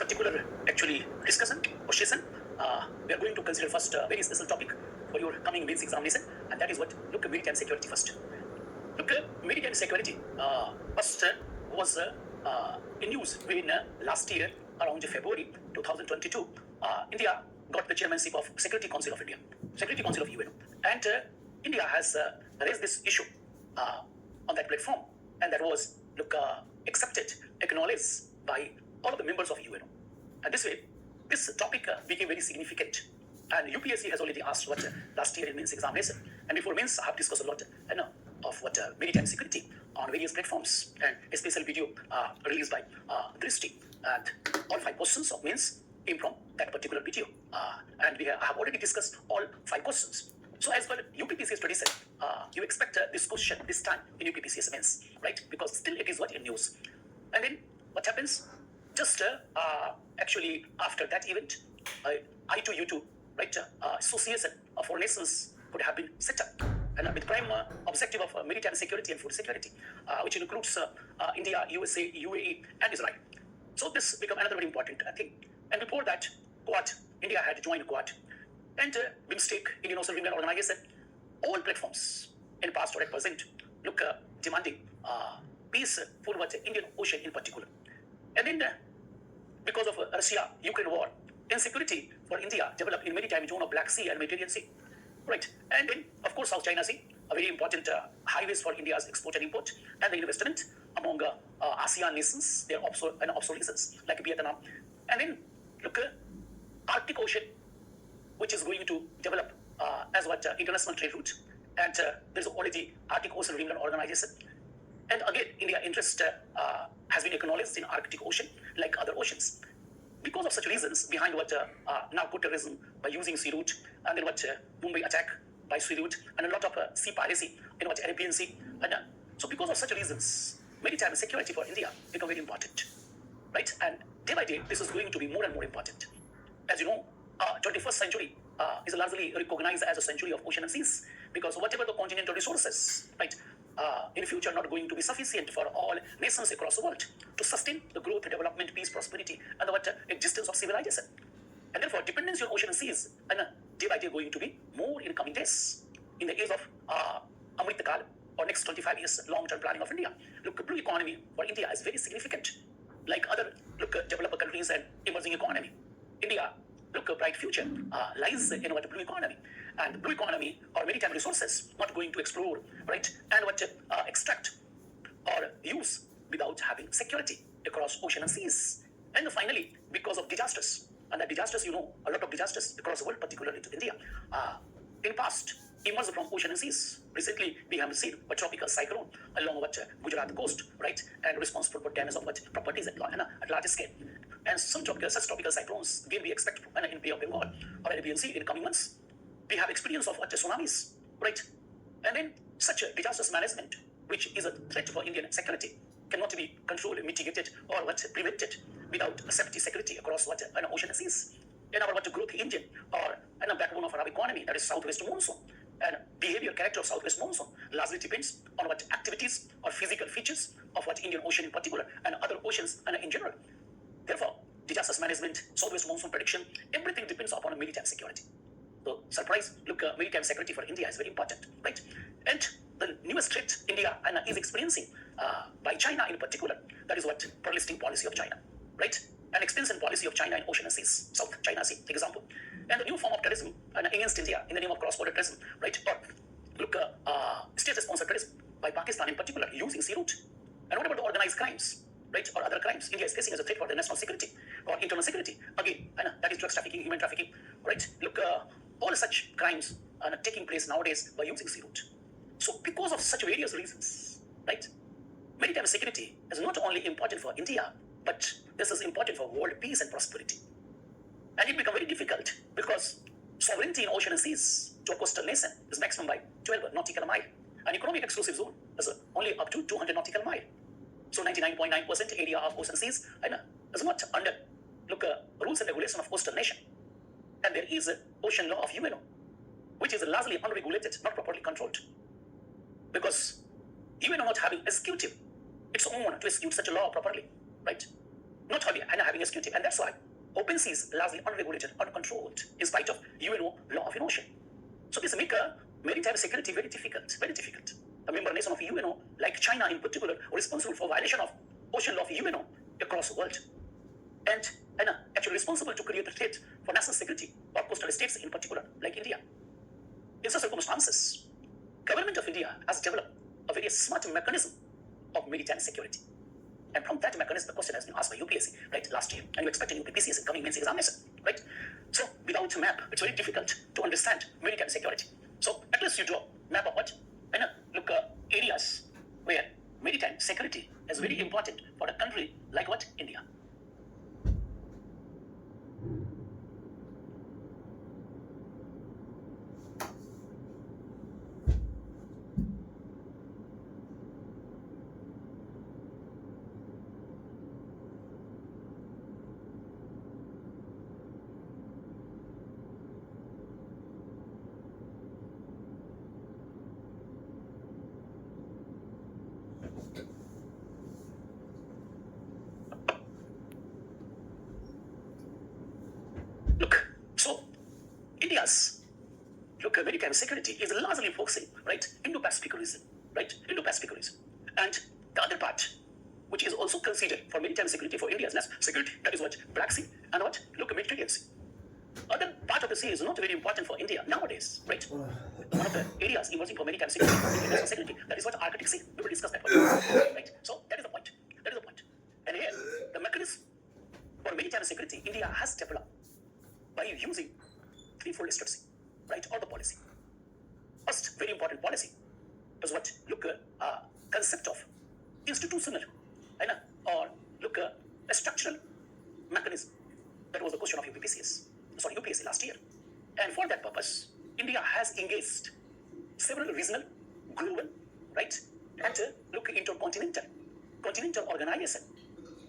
particular actually discussion or session, we are going to consider first a very special topic for your coming mains examination, and that is what look maritime security first. Look, maritime security first was in news when last year around February 2022, India got the chairmanship of Security Council of India, Security Council of UN, and India has raised this issue on that platform, and that was accepted, acknowledged by all of the members of UN. And this way, this topic became very significant. And UPSC has already asked what last year in mains examination, and before mains I have discussed a lot of what maritime security on various platforms, and a special video released by Drishti, and all 5 questions of mains came from that particular video, and we have already discussed all 5 questions. So as per UPPCS tradition, you expect this question this time in UPPCS mains, right? Because still it is what in news. And then what happens? Just actually after that event, I2U2, right, association of 4 nations could have been set up, and with prime objective of maritime security and food security, which includes India, USA, UAE, and Israel. So this became another very important thing. And before that, Quad, India had joined Quad, and BIMSTEC, Indian Ocean Ringland Organization, all platforms in past or at present look demanding peace for what Indian Ocean in particular. And then because of Russia-Ukraine war, insecurity for India developed in maritime zone of Black Sea and Mediterranean Sea, right? And then of course South China Sea, a very important highways for India's export and import, and the investment among ASEAN nations, their obsolescence like Vietnam. And then look, Arctic Ocean, which is going to develop as what international trade route, and there is already Arctic Ocean Ringland Organization. And again, India interest has been acknowledged in Arctic Ocean like other oceans. Because of such reasons behind what narco-terrorism by using sea route, and then what Mumbai attack by sea route, and a lot of sea piracy in what Arabian Sea. And so because of such reasons, maritime security for India become very important, right? And day by day, this is going to be more and more important. As you know, 21st century is largely recognized as a century of ocean and seas, because whatever the continental resources, right, in future not going to be sufficient for all nations across the world to sustain the growth, development, peace, prosperity, and the existence of civilization. And therefore, dependency on ocean and seas and day by day going to be more in coming days. In the age of Amrit Kal, or next 25 years long-term planning of India, look, blue economy for India is very significant. Like other developed countries and emerging economy, India bright future lies in what blue economy, and blue economy or maritime resources not going to explore, right, and what extract or use without having security across ocean and seas. And finally, because of disasters, and the disasters, you know, a lot of disasters across the world, particularly to India, in past emerged from ocean and seas. Recently, we have seen a tropical cyclone along what Gujarat coast, right, and responsible for damage of what properties at large scale. And such tropical cyclones, again, we expect in Bay of Bengal or Arabian Sea in coming months. We have experience of what tsunamis, right? And then such a disasters management, which is a threat for Indian security, cannot be controlled, mitigated, or what prevented without safety security across what ocean and seas. And our what growth engine or a backbone of our economy, that is southwest monsoon, and behavior character of southwest monsoon largely depends on what activities or physical features of what Indian Ocean in particular and other oceans and in general. Therefore, disasters management, southwest monsoon prediction, everything depends upon maritime security. So, surprise, look, maritime security for India is very important, right? And the newest threat India is experiencing by China in particular, that is what pearl-listing policy of China, right? An expansion policy of China in ocean and seas, South China Sea, example. And the new form of terrorism against India in the name of cross-border terrorism, right? Or look, state-sponsored terrorism by Pakistan in particular, using sea route. And what about the organized crimes, right, or other crimes India is facing as a threat for the national security or internal security? Again, that is drugs trafficking, human trafficking, right? Look, all such crimes are taking place nowadays by using sea route. So because of such various reasons, right, maritime security is not only important for India, but this is important for world peace and prosperity. And it becomes very difficult because sovereignty in ocean and seas to a coastal nation is maximum by 12 nautical mile. An economic exclusive zone is only up to 200 nautical mile. So 99.9% area of ocean seas is not under rules and regulation of coastal nation. And there is an ocean law of UNO, which is largely unregulated, not properly controlled. Because UNO not having executive its own to execute such a law properly, right? not only and having a security, and that's why open seas largely unregulated, uncontrolled, in spite of UNO law of ocean. So this make maritime security very difficult, very difficult. A member nation of UNO, like China in particular, responsible for violation of ocean law of UNO across the world, and actually responsible to create a threat for national security or coastal states in particular, like India. In such circumstances, government of India has developed a very smart mechanism of maritime security. And from that mechanism, the question has been asked by UPSC, right, last year. And you expect a new PPCS coming mains examination, right? So without a map, it's very difficult to understand maritime security. So at least you draw map of what? And look areas where maritime security is very important for a country like what? India. Look, so India's maritime security is largely focusing, right, Indo-Pacific region, right, Indo-Pacific region, and the other part, which is also considered for maritime security for India's national security, that is what Black Sea and what Mediterranean Sea. Other part of the sea is not very important for India nowadays, right? One of the areas emerging for maritime security, national security, that is what Arctic Sea. We will discuss that one, right? So that is the point. That is the point. And here, the mechanism for maritime security, India has developed by using threefold strategy, right, or the policy. First, very important policy is what concept of institutional, or a structural mechanism. That was the question of UPSC last year. And for that purpose, India has engaged several regional, global, right, and continental organization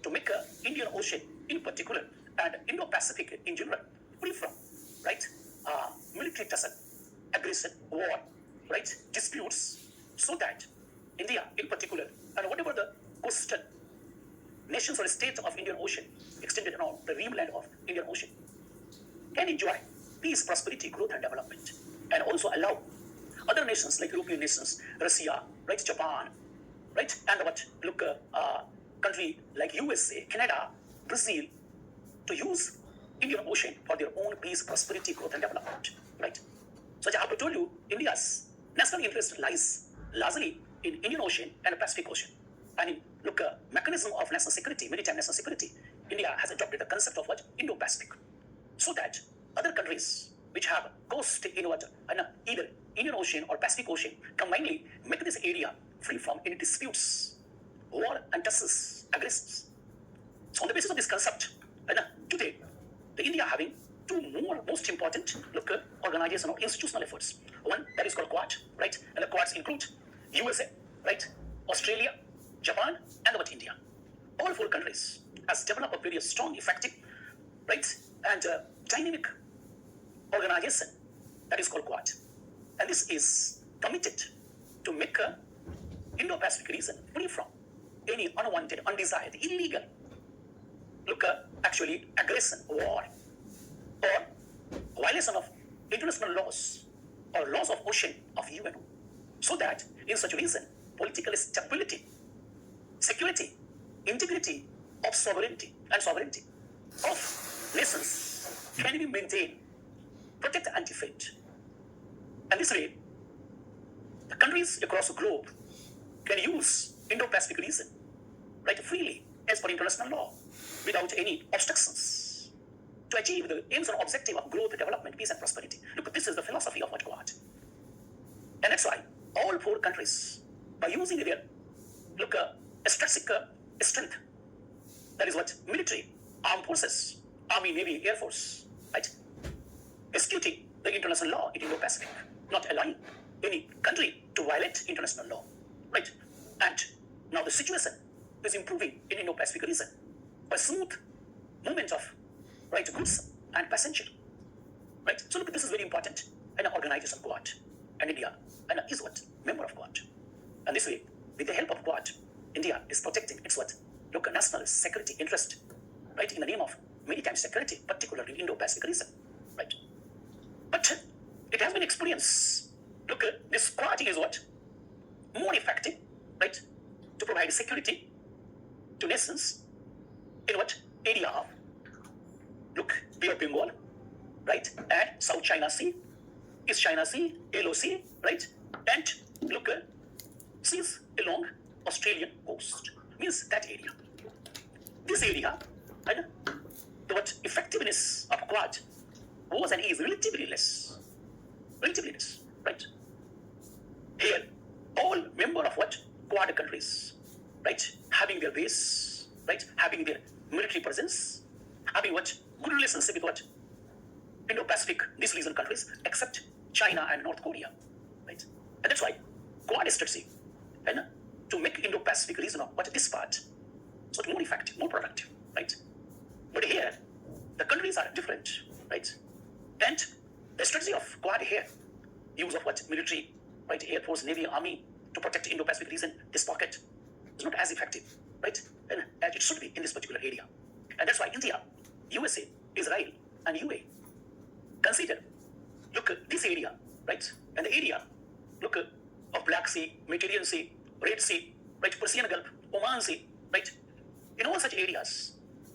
to make Indian Ocean in particular and Indo-Pacific in general free from, right, military tussle, aggression, war, right, disputes, so that India in particular and whatever the coastal nations or states of Indian Ocean extended around the rimland of Indian Ocean can enjoy peace, prosperity, growth, and development, and also allow other nations like European nations, Russia, right, Japan, right, and country like USA, Canada, Brazil, to use Indian Ocean for their own peace, prosperity, growth, and development, right? So as I have told you, India's national interest lies largely in Indian Ocean and the Pacific Ocean. And in mechanism of national security, maritime national security, India has adopted the concept of what? Indo-Pacific, so that other countries which have coast in either Indian Ocean or Pacific Ocean combinedly make this area free from any disputes, war, and tussles, aggressions. So on the basis of this concept, today, the India having two more most important organizational institutional efforts. One that is called Quad, right? And the Quads include USA, right? Australia, Japan, and India. All four countries has developed a very strong, effective, right, and dynamic organization that is called Quad. And this is committed to make Indo-Pacific region free from any unwanted, undesired, illegal, actually aggression, war, or violation of international laws or laws of ocean of UNO, so that in such reason, political stability, security, integrity of sovereignty of nations can be maintained, protected, and defended. And this way, the countries across the globe can use Indo-Pacific region, right, freely as per international law, without any obstructions, to achieve the aims and objective of growth, development, peace, and prosperity. Look, this is the philosophy of Quad. And that's why all four countries, by using their strategic strength, that is what military, armed forces, army, navy, air force, right, executing the international law in Indo-Pacific, not allowing any country to violate international law, right? And now the situation is improving in Indo-Pacific region by smooth movement of, right, goods and passenger, right? So look, this is very important. And an organization Quad, and India is what? Member of Quad. And this way, with the help of Quad, India is protecting its what? National security interest right, in the name of maritime security, particularly in Indo-Pacific region, right? But it has been experienced. Look, this Quad is what? More effective, right, to provide security to nations in what area of, look, Bay of Bengal, right, and South China Sea, East China Sea, LOC, right, and look, seas along Australian coast, means that area. This area, and the what effectiveness of Quad was and is relatively less, right? Here, all member of what Quad countries, right, having their base, right, having their military presence, having what good relationship with what Indo-Pacific, this region countries, except China and North Korea, right? And that's why Quad strategy, and to make Indo-Pacific region of what this part, so more effective, more productive, right? But here, the countries are different, right? And the strategy of Quad here, use of what military, right, Air Force, Navy, Army to protect Indo-Pacific region, this pocket, is not as effective, right? And as it should be in this particular area. And that's why India, USA, Israel, and UAE consider, look, this area, right, and the area, look, of Black Sea, Mediterranean Sea, Red Sea, right, Persian Gulf, Oman Sea, right, in all such areas,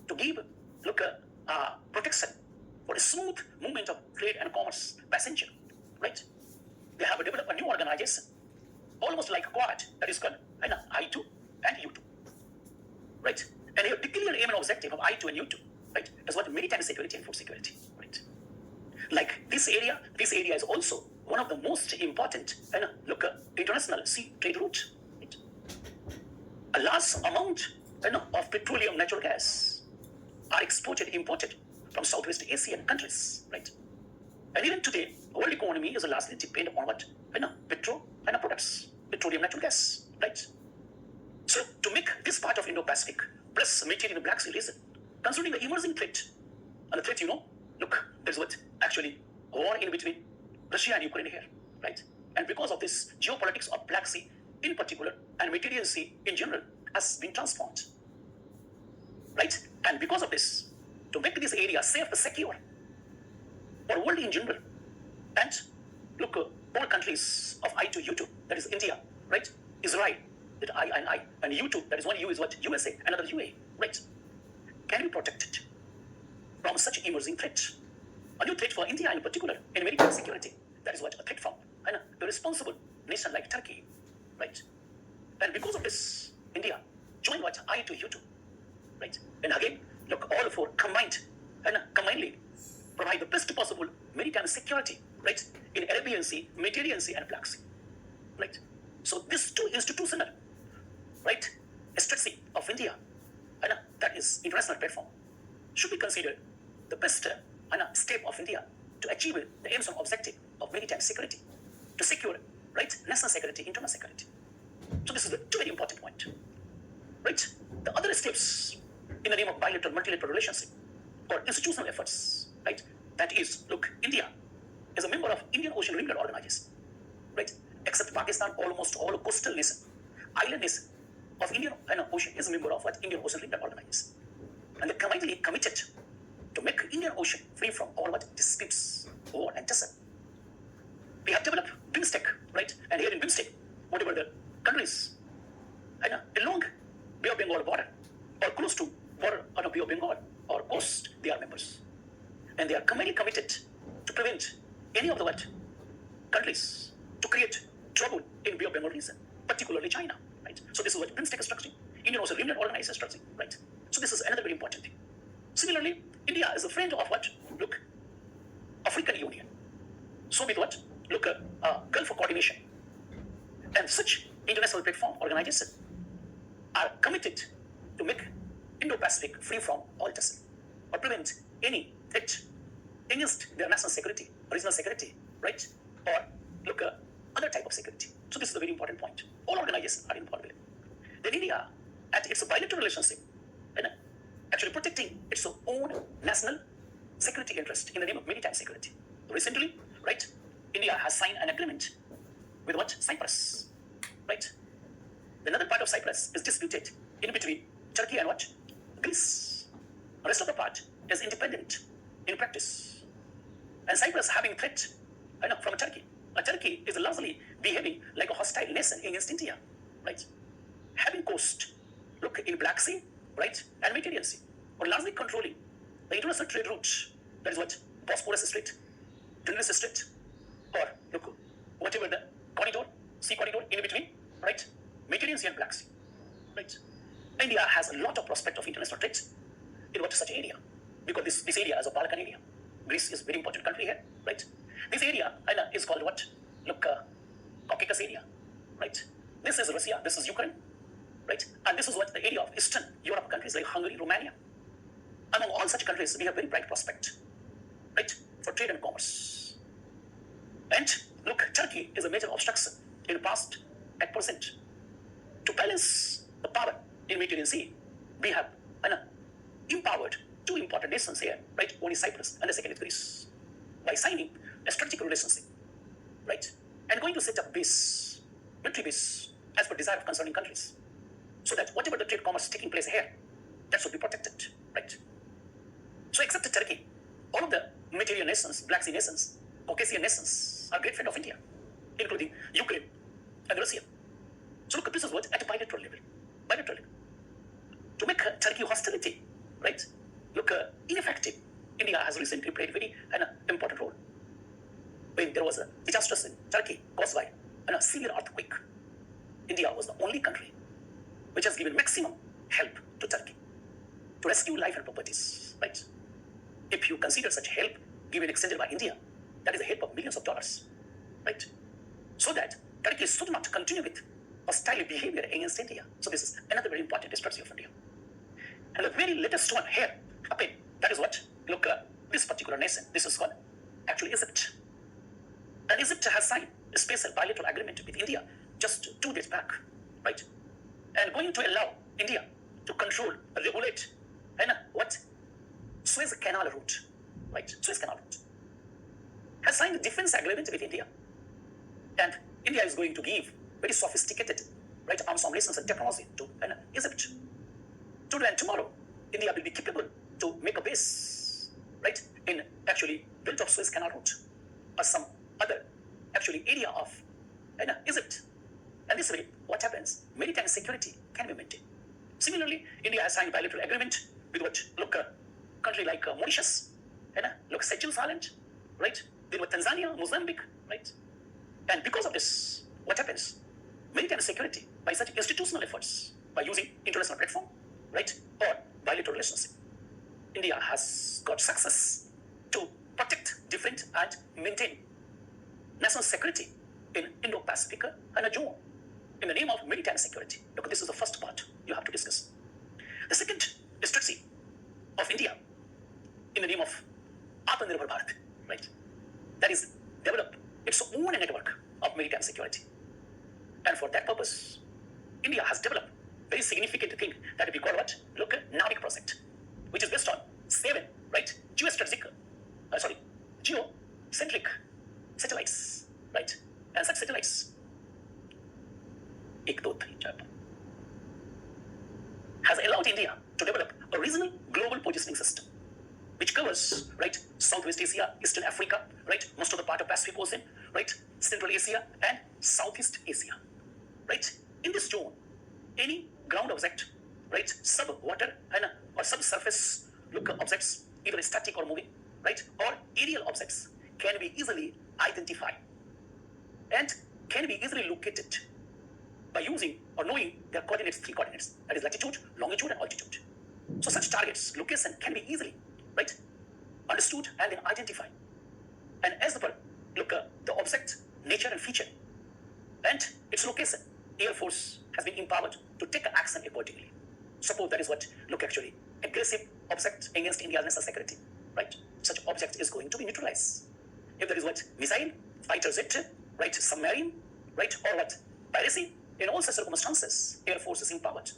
to give, look, protection for a smooth movement of trade and commerce passenger, right? They have developed a new organization, almost like Quad, that is called I2 and U2, right? And they have declared aim and objective of I2 and U2, right? As what maritime security and food security, right? Like this area is also one of the most important, look, international sea trade route, right? A large amount, of petroleum, natural gas are exported, imported from Southwest Asian countries, right? And even today, world economy is largely dependent on what? Products, petroleum, natural gas, right? So to make this part of Indo-Pacific plus maintain in the Black Sea region, considering the emerging threat, and the threat, look, there's what actually war in between Russia and Ukraine here, right? And because of this, geopolitics of Black Sea in particular and Mediterranean Sea in general has been transformed, right? And because of this, to make this area safe, secure, for world in general, and look, all countries of I2, U2, that is India, right? Israel, that I, and U2, that is one U is what? USA, another UAE, right? Can be protected from such emerging threat. A new threat for India in particular, in maritime security, that is what? A threat from a responsible nation like Turkey, right? And because of this, India joined what? I2, U2, right? And again, look, all four combinedly provide the best possible maritime security, right, in Arabian Sea, Mediterranean Sea, and Black Sea, right? So these two institutional, right, strategy of India, that is international platform, should be considered the best step of India to achieve the aims and objective of maritime security, to secure, right, national security, internal security. So this is a very important point, right? The other steps in the name of bilateral, multilateral relationship or institutional efforts, right? That is, look, India is a member of Indian Ocean Rim Organization, right? Except Pakistan, almost all coastal nation, island nation of Indian Ocean is a member of what? Indian Ocean Rim Organization. And they combinedly committed to make Indian Ocean free from all what disputes, war, and tussle. We have developed BIMSTEC, right? And here in BIMSTEC, whatever the countries along Bay of Bengal border or close to border on a Bay of Bengal or coast, they are members. And they are committed to prevent any of the what? Countries to create trouble in Bay of Bengal region, particularly China, right? So this is what BIMSTEC is structuring. Indian Ocean Rim Organization is structuring, right? So this is another very important thing. Similarly, India is a friend of what? Look, African Union. So with what? Look, Gulf Coordination. And such international platform organizations are committed to make Indo-Pacific free from all tussle or prevent any threat against their national security, regional security, right? Or look, other type of security. So this is a very important point. All organizations are involved. Then India, at its bilateral relationship, actually protecting its own national security interest in the name of maritime security. Recently, right, India has signed an agreement with what? Cyprus, right? Another part of Cyprus is disputed in between Turkey and what? Greece. The rest of the part is independent in practice. And Cyprus having threat from Turkey. Turkey is largely behaving like a hostile nation against India, right? Having coast, look, in Black Sea, right, and Mediterranean Sea, or largely controlling the international trade route. That is what Bosporus Strait, Tunis Strait, or look, whatever the corridor, sea corridor in between, right? Mediterranean Sea and Black Sea, right? India has a lot of prospect of international trade in what such area, because this area is a Balkan area. Greece is a very important country here, right? This area is called what? Look, Caucasus area, right? This is Russia, this is Ukraine, right? And this is what the area of Eastern Europe countries like Hungary, Romania. Among all such countries, we have very bright prospect, right, for trade and commerce. And look, Turkey is a major obstruction in the past at present. To balance the power in Mediterranean Sea, we have empowered two important nations here, right? One is Cyprus and the second is Greece, by signing a strategic relationship, right? And going to set up base, military base, as per desire of concerning countries, so that whatever the trade commerce taking place here, that should be protected, right? So except Turkey, all of the Mediterranean nations, Black Sea nations, Caucasian nations are great friends of India, including Ukraine and Russia. So look, this is what at a bilateral level. Bilateral level. To make Turkey hostility, right, look, ineffective, India has recently played very important role. When there was a disaster in Turkey caused by a severe earthquake, India was the only country which has given maximum help to Turkey to rescue life and properties, right? If you consider such help given extended by India, that is a help of millions of dollars, right? So that Turkey should not continue with hostile behavior against India. So this is another very important strategy of India. And the very latest one here, happened, that is what, look, this particular nation, this is called actually Egypt. And Egypt has signed a special bilateral agreement with India just 2 days back, right? And going to allow India to control, regulate, what? Suez Canal route, right? Suez Canal route. Has signed a defense agreement with India. And India is going to give very sophisticated, right, arms formulations and technology to Egypt. Today and tomorrow, India will be capable to make a base, right, in actually built of Suez Canal route or some other actually area of Egypt. And this way, what happens? Maritime security can be maintained. Similarly, India has signed bilateral agreement with what? Look, a country like Mauritius, look, Seychelles Island, right? Then with Tanzania, Mozambique, right? And because of this, what happens? Maritime security by such institutional efforts, by using international platform, right, or bilateral relationship, India has got success to protect, defend, and maintain national security in Indo-Pacific and a zone in the name of maritime security. Look, this is the first part you have to discuss. The second strategy of India in the name of Atmanirbhar Bharat, right? That is develop its own network of maritime security. And for that purpose, India has developed very significant thing that we call what? Look, NAVIC project, which is based on 7, right, geocentric satellites, right? And such satellites, 1, 2, 3, 4, has allowed India to develop a regional global positioning system, which covers, right, Southwest Asia, Eastern Africa, right, most of the part of Pacific Ocean, right, Central Asia, and Southeast Asia, right? In this zone, any ground object, right, sub-water or subsurface look objects, either static or moving, right, or aerial objects can be easily identified and can be easily located by using or knowing their coordinates, 3 coordinates, that is latitude, longitude, and altitude. So such targets, location can be easily, right, understood and then identified. And as per look, the object, nature and feature, and its location, Air Force has been empowered to take action accordingly. Suppose that is what, look, actually, aggressive object against India's national security, right? Such object is going to be neutralized. If there is what, missile, fighter jet, right, submarine, right, or what, piracy, in all such circumstances, Air Force is empowered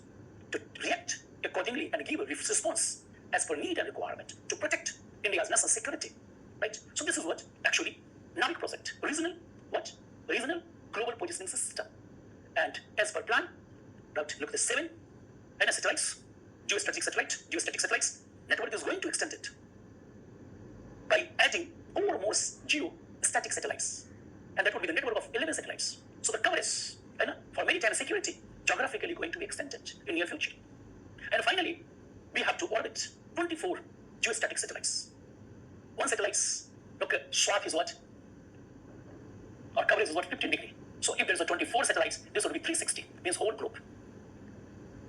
to react accordingly and give a response as per need and requirement to protect India's national security, right? So this is what actually NAVIC project, regional what? Regional global positioning system. And as per plan, right, look, the 7 satellites, geostatic satellites, network is going to extend it by adding more and more geostatic satellites. And that would be the network of 11 satellites. So the coverage for maritime security geographically going to be extended in near future. And finally, we have to orbit 24 geostatic satellites. One satellite's swath is what? Or coverage is what? 15 degree. So if there's a 24 satellites, this would be 360, means whole globe.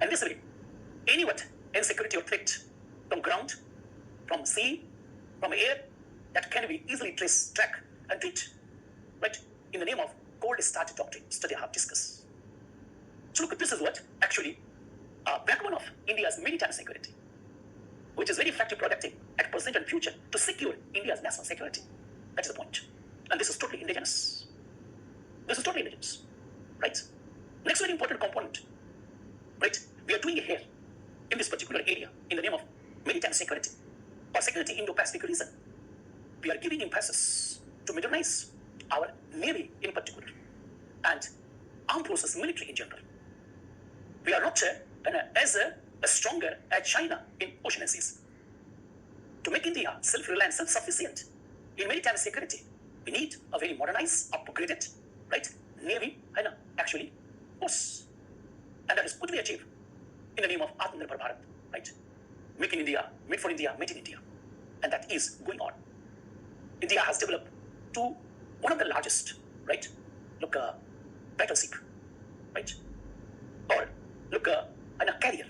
And this way, any insecurity or threat from ground, from sea, from air, that can be easily track and treat, right? In the name of cold start doctrine, study I have discussed. So look, this is what actually backbone of India's maritime security, which is very effective productive at present and future to secure India's national security. That is the point. And this is totally indigenous. This is totally indigenous, right? Next very important component, right? We are doing here in this particular area in the name of maritime security or security Indo-Pacific region. We are giving emphasis to modernize our navy in particular and armed forces military in general. We are not as stronger as China in ocean and seas. To make India self-reliant, self-sufficient in maritime security, we need a very modernized, upgraded, right, navy and actually force. And that is what we achieve in the name of Atmanirbhar Bharat, right? Make in India, made for India, made in India. And that is going on. India has developed to one of the largest, right? Battleship, right? Or a carrier,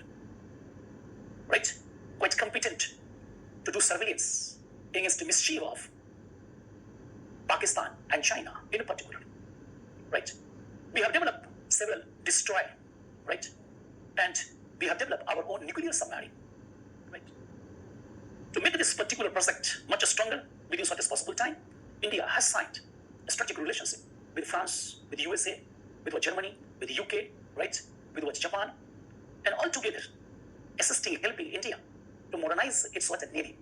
right? Quite competent to do surveillance against the mischief of Pakistan and China in particular, right? We have developed several destroyer, right? And we have developed our own nuclear submarine, right? To make this particular project much stronger within shortest possible time, India has signed a strategic relationship with France, with USA, with Germany, with UK, right? With Japan, and all together assisting, helping India to modernize its navy,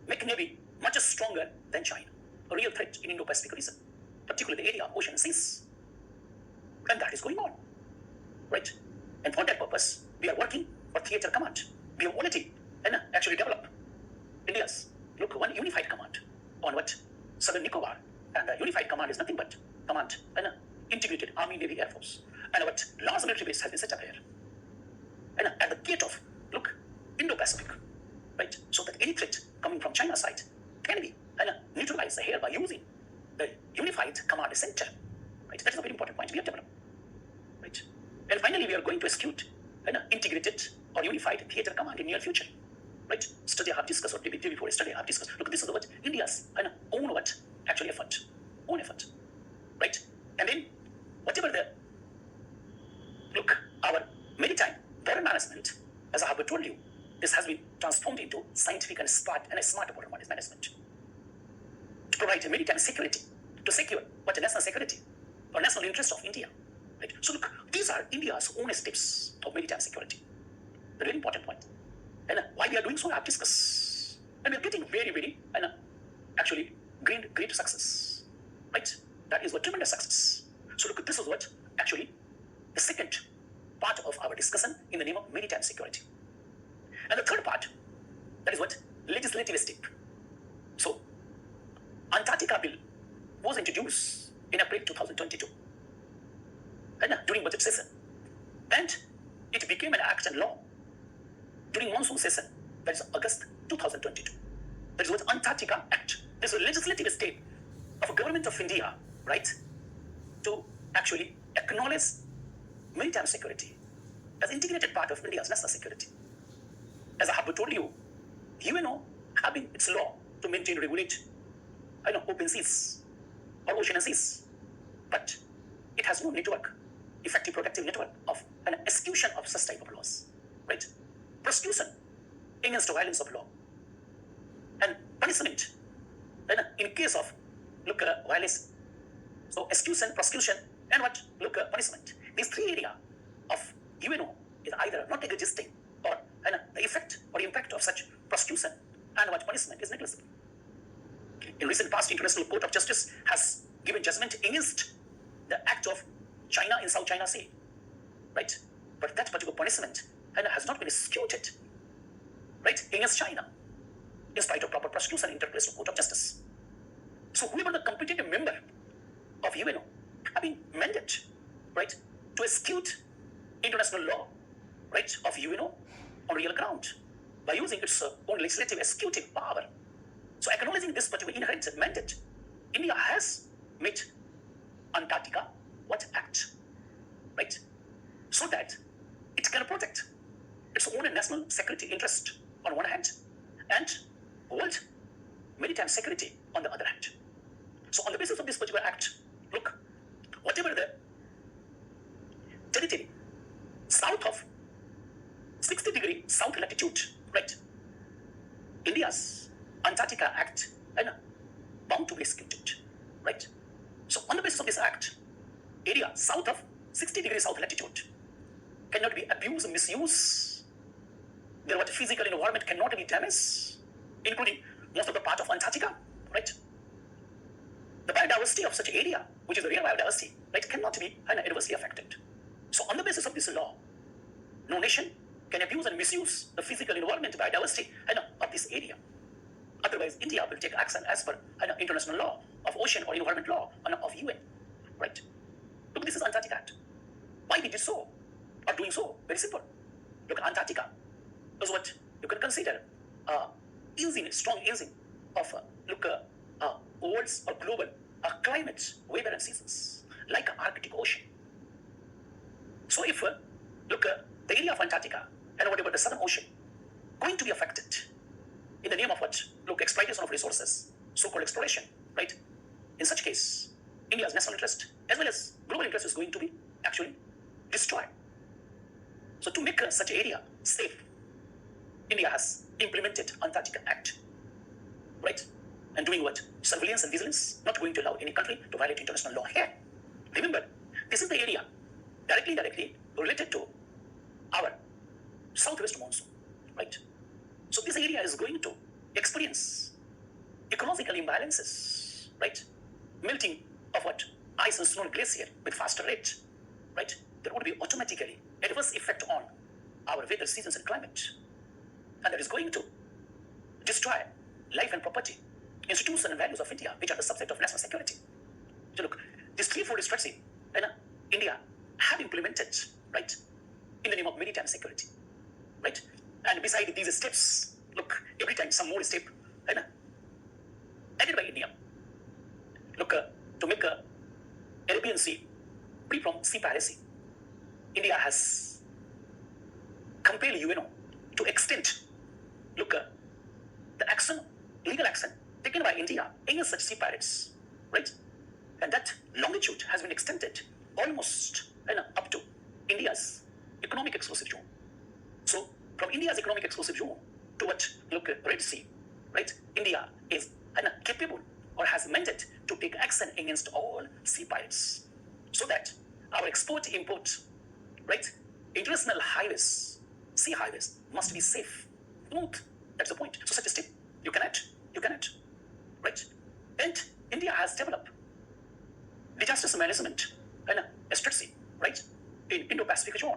make navy much stronger than China, a real threat in Indo-Pacific region, particularly the area of ocean seas. And that is going on, right? And for that purpose, we are working for theater command. We have already actually developed India's one unified command on Southern Nicobar. And the unified command is nothing but command integrated Army, Navy, Air Force. And our large military base has been set up here. And at the gate of Indo-Pacific, right? So that any threat coming from China's side can be neutralized here by using the unified command center, right? That is a very important point we have developed, right? And finally, we are going to execute an integrated or unified theater command in near future, right? Study I have discussed, or day before study I have discussed. Look, this is India's own actually own effort, right? And then whatever our maritime border management, as I have told you, this has been transformed into scientific and smart border management to provide maritime security, to secure national security or national interest of India, right? So look, these are India's own steps of maritime security. The very important point. And why we are doing so, I have discussed. And we are getting very, very, actually great success, right? That is tremendous success. So look, this is actually the second part of our discussion in the name of maritime security. And the third part, that is legislative step. So, Antarctica Bill was introduced in April 2022 during budget session. And it became an act and law during monsoon session, that is August 2022. That is Antarctica Act. This is a legislative step of a government of India, right, to actually acknowledge maritime security as integrated part of India's national security. As I have told you, UNO having its law to maintain, regulate, open seas or ocean and seas, but it has no network, effective protective network of an execution of such type of laws, right? Prosecution against the violence of law and punishment in case of violence. So execution, prosecution, and punishment. These three areas of UNO is either not existing or the effect or impact of such prosecution and punishment is negligible. In recent past, International Court of Justice has given judgment against the act of China in South China Sea, right? But that particular punishment has not been executed, right, against China. in spite of proper prosecution and interplace to court of justice. So whoever the competent member of UNO have been mandated, right, to execute international law, right, of UNO on real ground by using its own legislative executive power. So acknowledging this particular inherent mandate, India has made Antarctica what act, right, so that it can protect its own national security interest on one hand and world maritime security on the other hand. So on the basis of this particular act, look, whatever the territory south of 60° south latitude, right, India's Antarctica Act and bound to be executed, right? So on the basis of this act, area south of 60° south latitude cannot be abused, misused. Their what physical environment cannot be damaged, including most of the part of Antarctica, right? The biodiversity of such area, which is the real biodiversity, right, cannot be adversely affected. So on the basis of this law, no nation can abuse and misuse the physical environment, biodiversity of this area. Otherwise, India will take action as per international law of ocean or environment law of UN, right? Look, this is Antarctica Act. Why we did so or doing so? Very simple. Look, Antarctica is what you can consider strong engine of world's or global climate, weather and seasons, like Arctic Ocean. So if the area of Antarctica and whatever the Southern Ocean going to be affected in the name of what? Look, exploitation of resources, so-called exploration, right? In such case, India's national interest as well as global interest is going to be actually destroyed. So to make such area safe, India has implemented Antarctica Act, right? And doing what? Surveillance and vigilance, not going to allow any country to violate international law here. Remember, this is the area directly related to our southwest monsoon, right? So this area is going to experience ecological imbalances, right? Melting of what? Ice and snow and glacier with faster rate, right? There would be automatically adverse effect on our weather, seasons and climate. And that is going to destroy life and property, institutions and values of India, which are the subset of national security. So look, this threefold strategy, India have implemented, right, in the name of maritime security, right? And beside these steps, look, every time some more step, added by India. Look, to make Arabian Sea free from sea piracy, India has compelled UNO to extend, look, the action, legal action taken by India against such sea pirates, right? And that longitude has been extended almost up to India's economic exclusive zone. So from India's economic exclusive zone to what, look, Red Sea, right? India is capable or has mandate to take action against all sea pirates, so that our export-import, right, international highways, sea highways must be safe, smooth. That's the point. So such a step you cannot, right? And India has developed disaster management a strategy, right, in Indo-Pacific zone,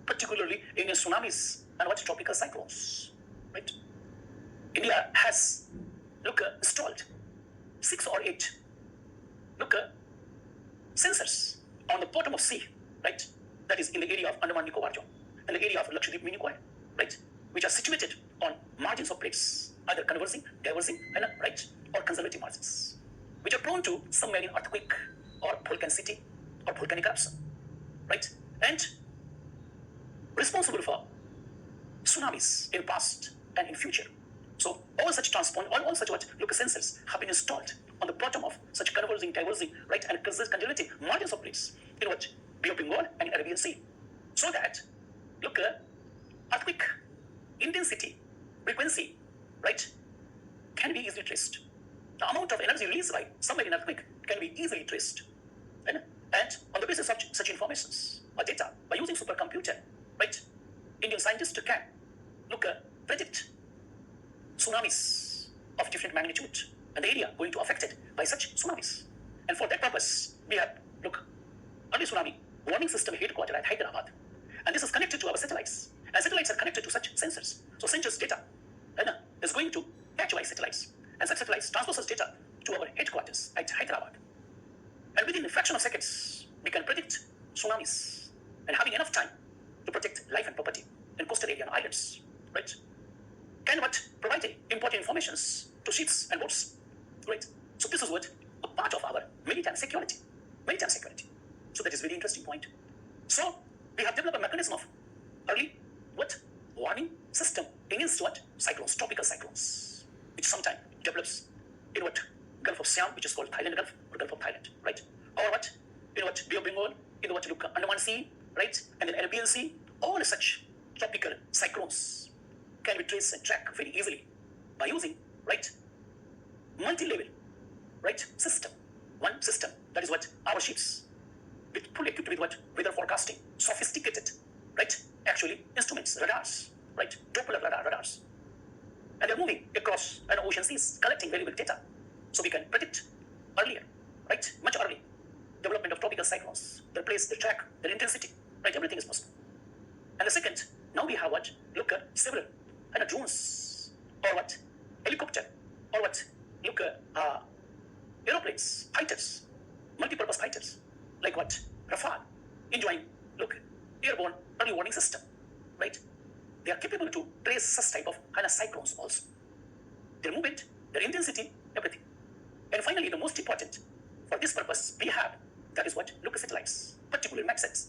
particularly in tsunamis and what tropical cyclones, right? India has, look, installed 6 or 8, look, sensors on the bottom of sea, right? That is in the area of Andaman Nicobar zone and the area of Lakshadweep mini Nicobar, right? Which are situated on margins of plates, either conversing, diverging, right, or conservative margins, which are prone to submarine earthquake or volcanicity or volcanic eruption, right? And responsible for tsunamis in past and in future. So all such all such what, look, sensors have been installed on the bottom of such conversing, diverging, right, and conservative margins of plates in what? Bay of Bengal and in Arabian Sea, so that, look, earthquake intensity, frequency, right, can be easily traced. The amount of energy released by submarine earthquake can be easily traced. And on the basis of such informations or data, by using supercomputer, right, Indian scientists can, look, predict tsunamis of different magnitude and the area going to affected by such tsunamis. And for that purpose, we have, look, early tsunami warning system headquartered at Hyderabad. And this is connected to our satellites. And satellites are connected to such sensors. So sensors data is going to catch satellites, and such satellites transport such data to our headquarters at Hyderabad. And within a fraction of seconds, we can predict tsunamis and having enough time to protect life and property in coastal area and islands, right? Can what provide important informations to ships and boats, right? So this is what a part of our maritime security, maritime security. So that is very interesting point. So we have developed a mechanism of early what warning system against what cyclones, tropical cyclones, which sometimes develops in what Gulf of Siam, which is called Thailand Gulf or Gulf of Thailand, right? Or what in what Bay of Bengal, in what Andaman Sea, right? And then Arabian Sea, all such tropical cyclones can be traced and tracked very easily by using right multi-level right system, one system. That is what our ships with fully equipped with what weather forecasting, sophisticated right actually instruments, radars, right Doppler radars, and they're moving across an ocean seas collecting valuable data so we can predict earlier, right, much early development of tropical cyclones, their place, their track, their intensity, right, everything is possible. And the second, now we have what look at several and drones or what helicopter or what look aeroplanes, fighters, multi-purpose fighters like what Rafale enjoying look airborne early warning system, right? They are capable to trace such type of cyclones also, their movement, their intensity, everything. And finally, the most important for this purpose we have, that is what look at satellites, particularly MAXSATs,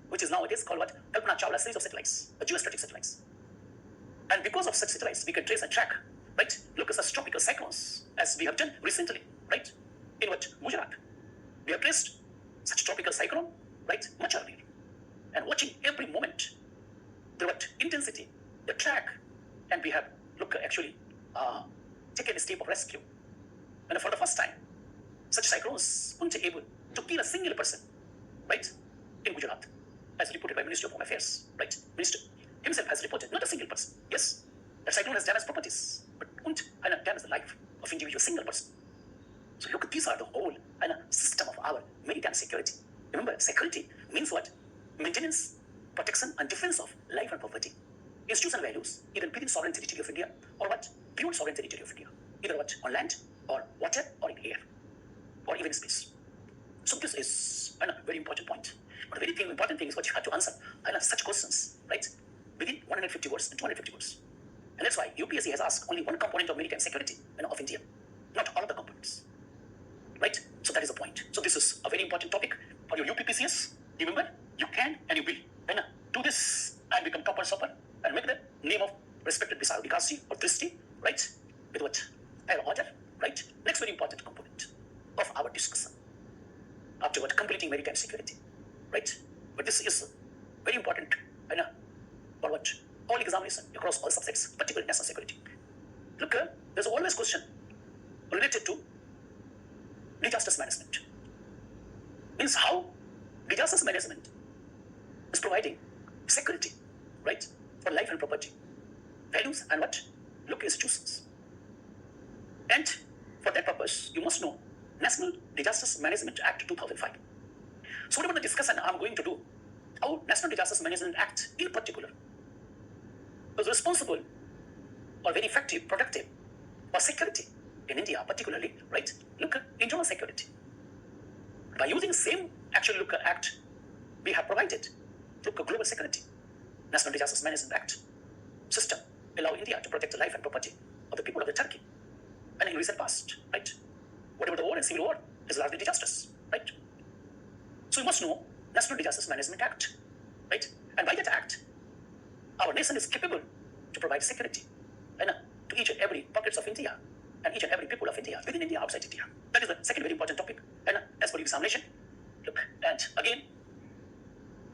which is nowadays called what Kalpana Chawla series of satellites, the geostatic satellites. And because of such satellites, we can trace and track, right, look at such tropical cyclones as we have done recently, right, in what Gujarat. We have traced such tropical cyclone, right, much earlier, and watching every moment the what intensity, the track, and we have look actually taken a step of rescue. And for the first time, such cyclones weren't able to kill a single person, right, in Gujarat, as reported by Ministry of Home Affairs, right? Minister himself has reported not a single person. Yes, that cyclone has damaged properties, but won't damage the life of individual single person. So look, these are the whole system of our maritime security. Remember, security means what? Maintenance, protection, and defense of life and property, institutional values, either within sovereign territory of India or what beyond sovereign territory of India, either what on land or water or in air or even space. So this is a very important point. But the very important thing is what you have to answer such questions, right, within 150 words and 250 words. And that's why UPSC has asked only one component of maritime security of India, not all of the components, right? So that is the point. So this is a very important topic for your UPPCS. Remember, you can and you will do this and become topper shopper and make the name of respected Bikasi or Dristi, right, with what higher order, right? Next very important component of our discussion after what completing maritime security, right? But this is very important for what all examination across all subjects, particularly national security. Look, there's always question related to disasters management. Means how disasters management is providing security, right, for life and property, values and what look institutions. And for that purpose, you must know National Disasters Management Act 2005. So whatever the discussion I'm going to do, how National Disasters Management Act in particular was responsible or very effective, productive for security in India, particularly, right? Look at internal security. By using same actual look act, we have provided look at global security. National Disasters Management Act system allow India to protect the life and property of the people of the Turkey. And in recent past, right? Whatever the war and civil war is largely disasters, right? So you must know National Disasters Management Act, right? And by that act, our nation is capable to provide security to each and every pockets of India and each and every people of India, within India, outside India. That is the second very important topic. And as for the examination, look, and again,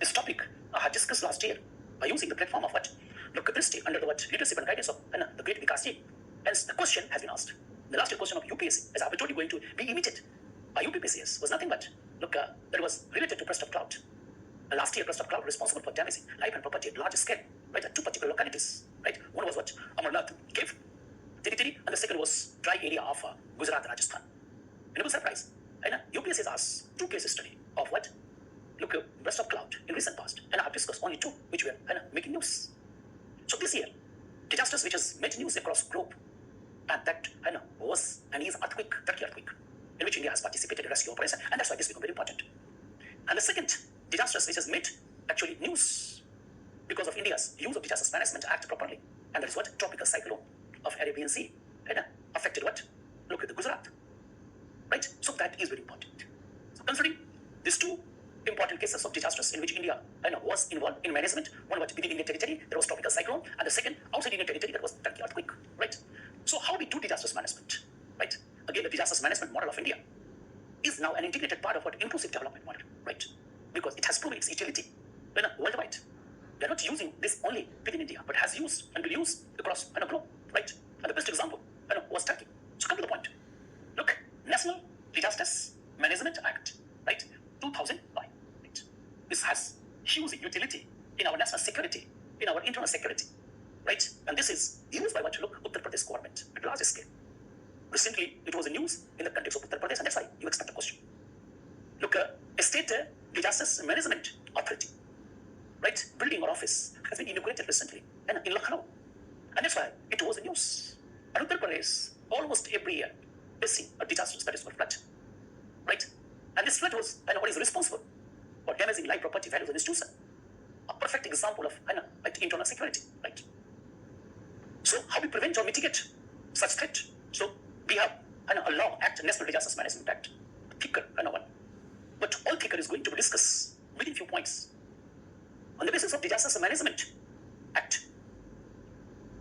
this topic I had discussed last year by using the platform of what? Look, Christie under the what? Leadership and guidance of the great Vikas. Hence, the question has been asked. The last year question of UPSC, as I told you, going to be emitted by UPPCS was nothing but, look, that was related to crust of cloud. Last year, crust of cloud responsible for damaging life and property at large scale, right, at two particular localities, right? One was what? Amarnath cave territory, and the second was dry area of Gujarat, Rajasthan. And no surprise, UPSC has asked two case study of what? Look, crust of cloud in recent past, and I've discussed only two, which were making news. So this year, disasters which has made news across globe, And that was and is earthquake, Turkey earthquake, in which India has participated in rescue operation, and that's why this become very important. And the second disaster which has made actually news because of India's use of Disaster Management Act properly, and that is what tropical cyclone of Arabian Sea affected what? Look at the Gujarat, right? So that is very important. So considering these two important cases of disasters in which India was involved in management, one was within Indian territory, there was tropical cyclone, and the second outside Indian territory, that was Turkey earthquake, right? So how we do disasters management, right? Again, the disasters management model of India is now an integrated part of what inclusive development model, right? Because it has proven its utility worldwide. We are not using this only within India, but has used and will use across the globe, right? And the best example was Turkey. So come to the point. Look, National Disasters Management Act, right? 2005. Right? This has huge utility in our national security, in our internal security, right? And this is used by what? Look, Uttar Pradesh government at large scale. Recently, it was in news in the context of Uttar Pradesh, and that's why you expect a question. Look, a state disasters management authority, right, building or office has been inaugurated recently in Lucknow, and that's why it was in news. And Uttar Pradesh almost every year facing a disaster that is called flood, right? And this flood was what is responsible for damaging life, property, values, and institution. A perfect example of internal security, right? So how we prevent or mitigate such threat? So we have a law act, National Disasters Management Act, thicker one. But all thicker is going to be discussed within few points. On the basis of Disasters Management Act,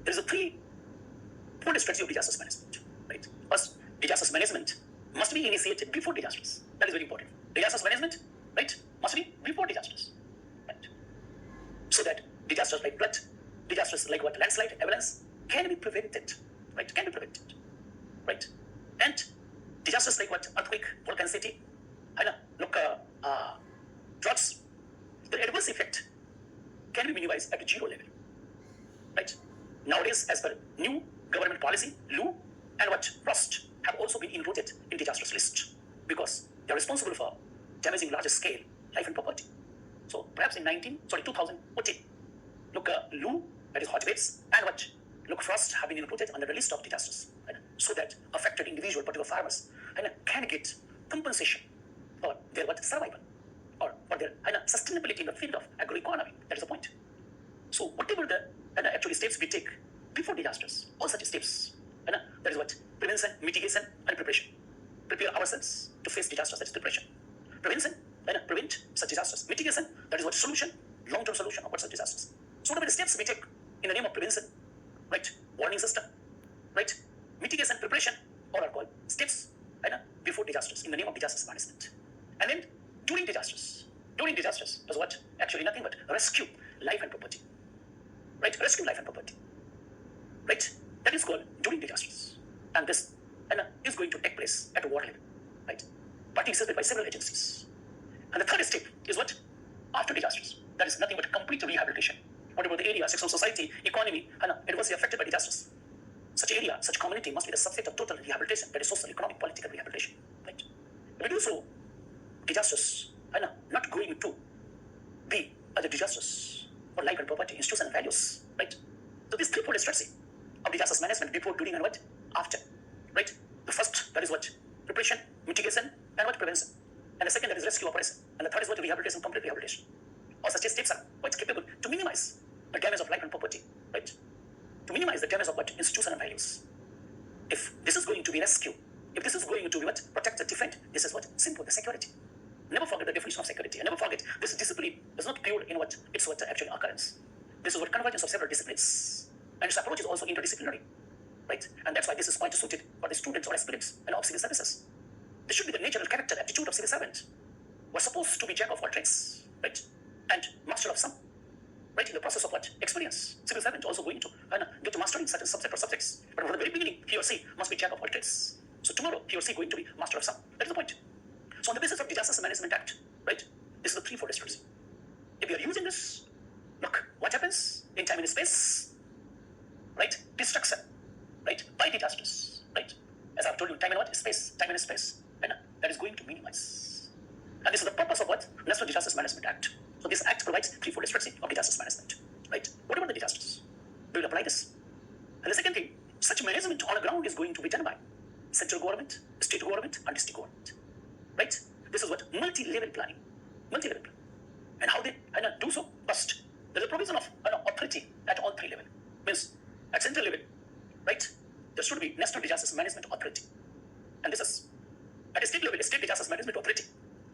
there is a three-fold strategy of disasters management, right? First, disasters management must be initiated before disasters. That is very important. Disasters management, right, must be before disasters, right? So that disasters like flood, disasters like what, landslide, avalanche, can be prevented, right? Can be prevented, right? And disasters like what, earthquake, volcanicity, droughts, the adverse effect can be minimized at 0 level, right? Nowadays, as per new government policy, Lu and what Frost have also been included in disasters list because they are responsible for damaging larger scale life and property. So perhaps in 2014, look, Lu, that is hot waves, and what, look, Frost have been included under the list of disasters, right? So that affected individual, particular farmers, can get compensation for their what, survival or for their sustainability in the field of agroeconomy. That is the point. So whatever the actually steps we take before disasters, all such steps, that is what, prevention, mitigation, and preparation. Prepare ourselves to face disasters, that is preparation. Prevention, prevent such disasters. Mitigation, that is what, solution, long-term solution of what such disasters. So whatever the steps we take in the name of prevention, right, warning system, right, mitigation, preparation, all are called steps before disasters in the name of disasters management. And then during disasters is what, actually nothing but rescue life and property, right? Rescue life and property, right? That is called during disasters, and this is going to take place at a war level, right? Participated by several agencies. And the third step is what, after disasters. That is nothing but complete rehabilitation. Whatever the area, sexual society, economy, adversely affected by disasters, such area, such community must be the subject of total rehabilitation. That is social, economic, political rehabilitation, right? If we do so, disasters are not going to be other disasters for life and property, institution and values, right? So this three-fold strategy of disasters management, before, during, and what, after, right? The first, that is what, preparation, mitigation, and what, prevention. And the second, that is rescue operation. And the third is what, rehabilitation, complete rehabilitation. All such steps are quite capable to minimize the damage of life and property, right? To minimize the damage of what, institution and values. If this is going to be rescue, if this is going to be what, protect and defend, this is what, simple, the security. Never forget the definition of security, and never forget this discipline is not pure in what it's what actually occurrence. This is what convergence of several disciplines, and its approach is also interdisciplinary, right? And that's why this is quite suited for the students or aspirants and of civil services. This should be the natural character, attitude of civil servant. We're supposed to be jack of all trades, right? And master of some, right? In the process of what, experience, civil servant also going to get to master in certain subject or subjects. But from the very beginning, he or she must be jack of all trades. So tomorrow, he or she going to be master of some. That is the point. So on the basis of Disasters Management Act, right, this is the three-fold strategy. If we are using this, look, what happens in time and space, right, destruction, right, by disasters, right, as I've told you, time and what, space, time and space, and that is going to minimize. And this is the purpose of what, National Disasters Management Act. So this act provides three-fold strategy of disasters management, right. What about the disasters? We will apply this. And the second thing, such management on the ground is going to be done by central government, state government, and district government. Right? This is what multi-level planning. Multi-level planning. And how they do so? First, there is a provision of authority at all three levels. Means at central level, right? There should be National Disaster Management Authority. And this is at a state level, State Disaster Management Authority.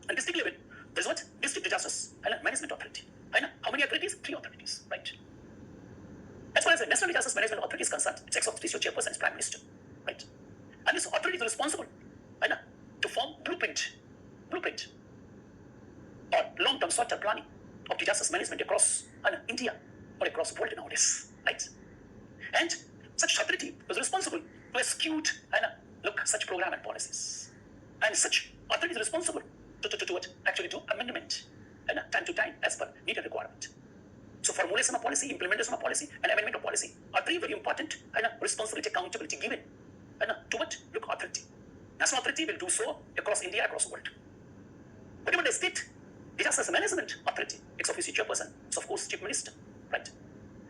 And district level, there's what? District Disasters Management Authority. How many authorities? 3 authorities, right? As far as the National Disaster Management Authority is concerned, its ex-officio chairperson is Prime Minister, right? And this authority is responsible to form blueprint or long-term, short-term planning of disasters management across India or across the world nowadays, right? And such authority is responsible to execute such program and policies. And such authority is responsible to what? Actually do amendment time to time as per needed requirement. So formulation of policy, implementation of policy, and amendment of policy are 3 very important responsibility, accountability given to what? Look, authority. National authority will do so across India, across the world. But even the state disasters management authority, ex-officio chairperson, is of course Chief Minister, right?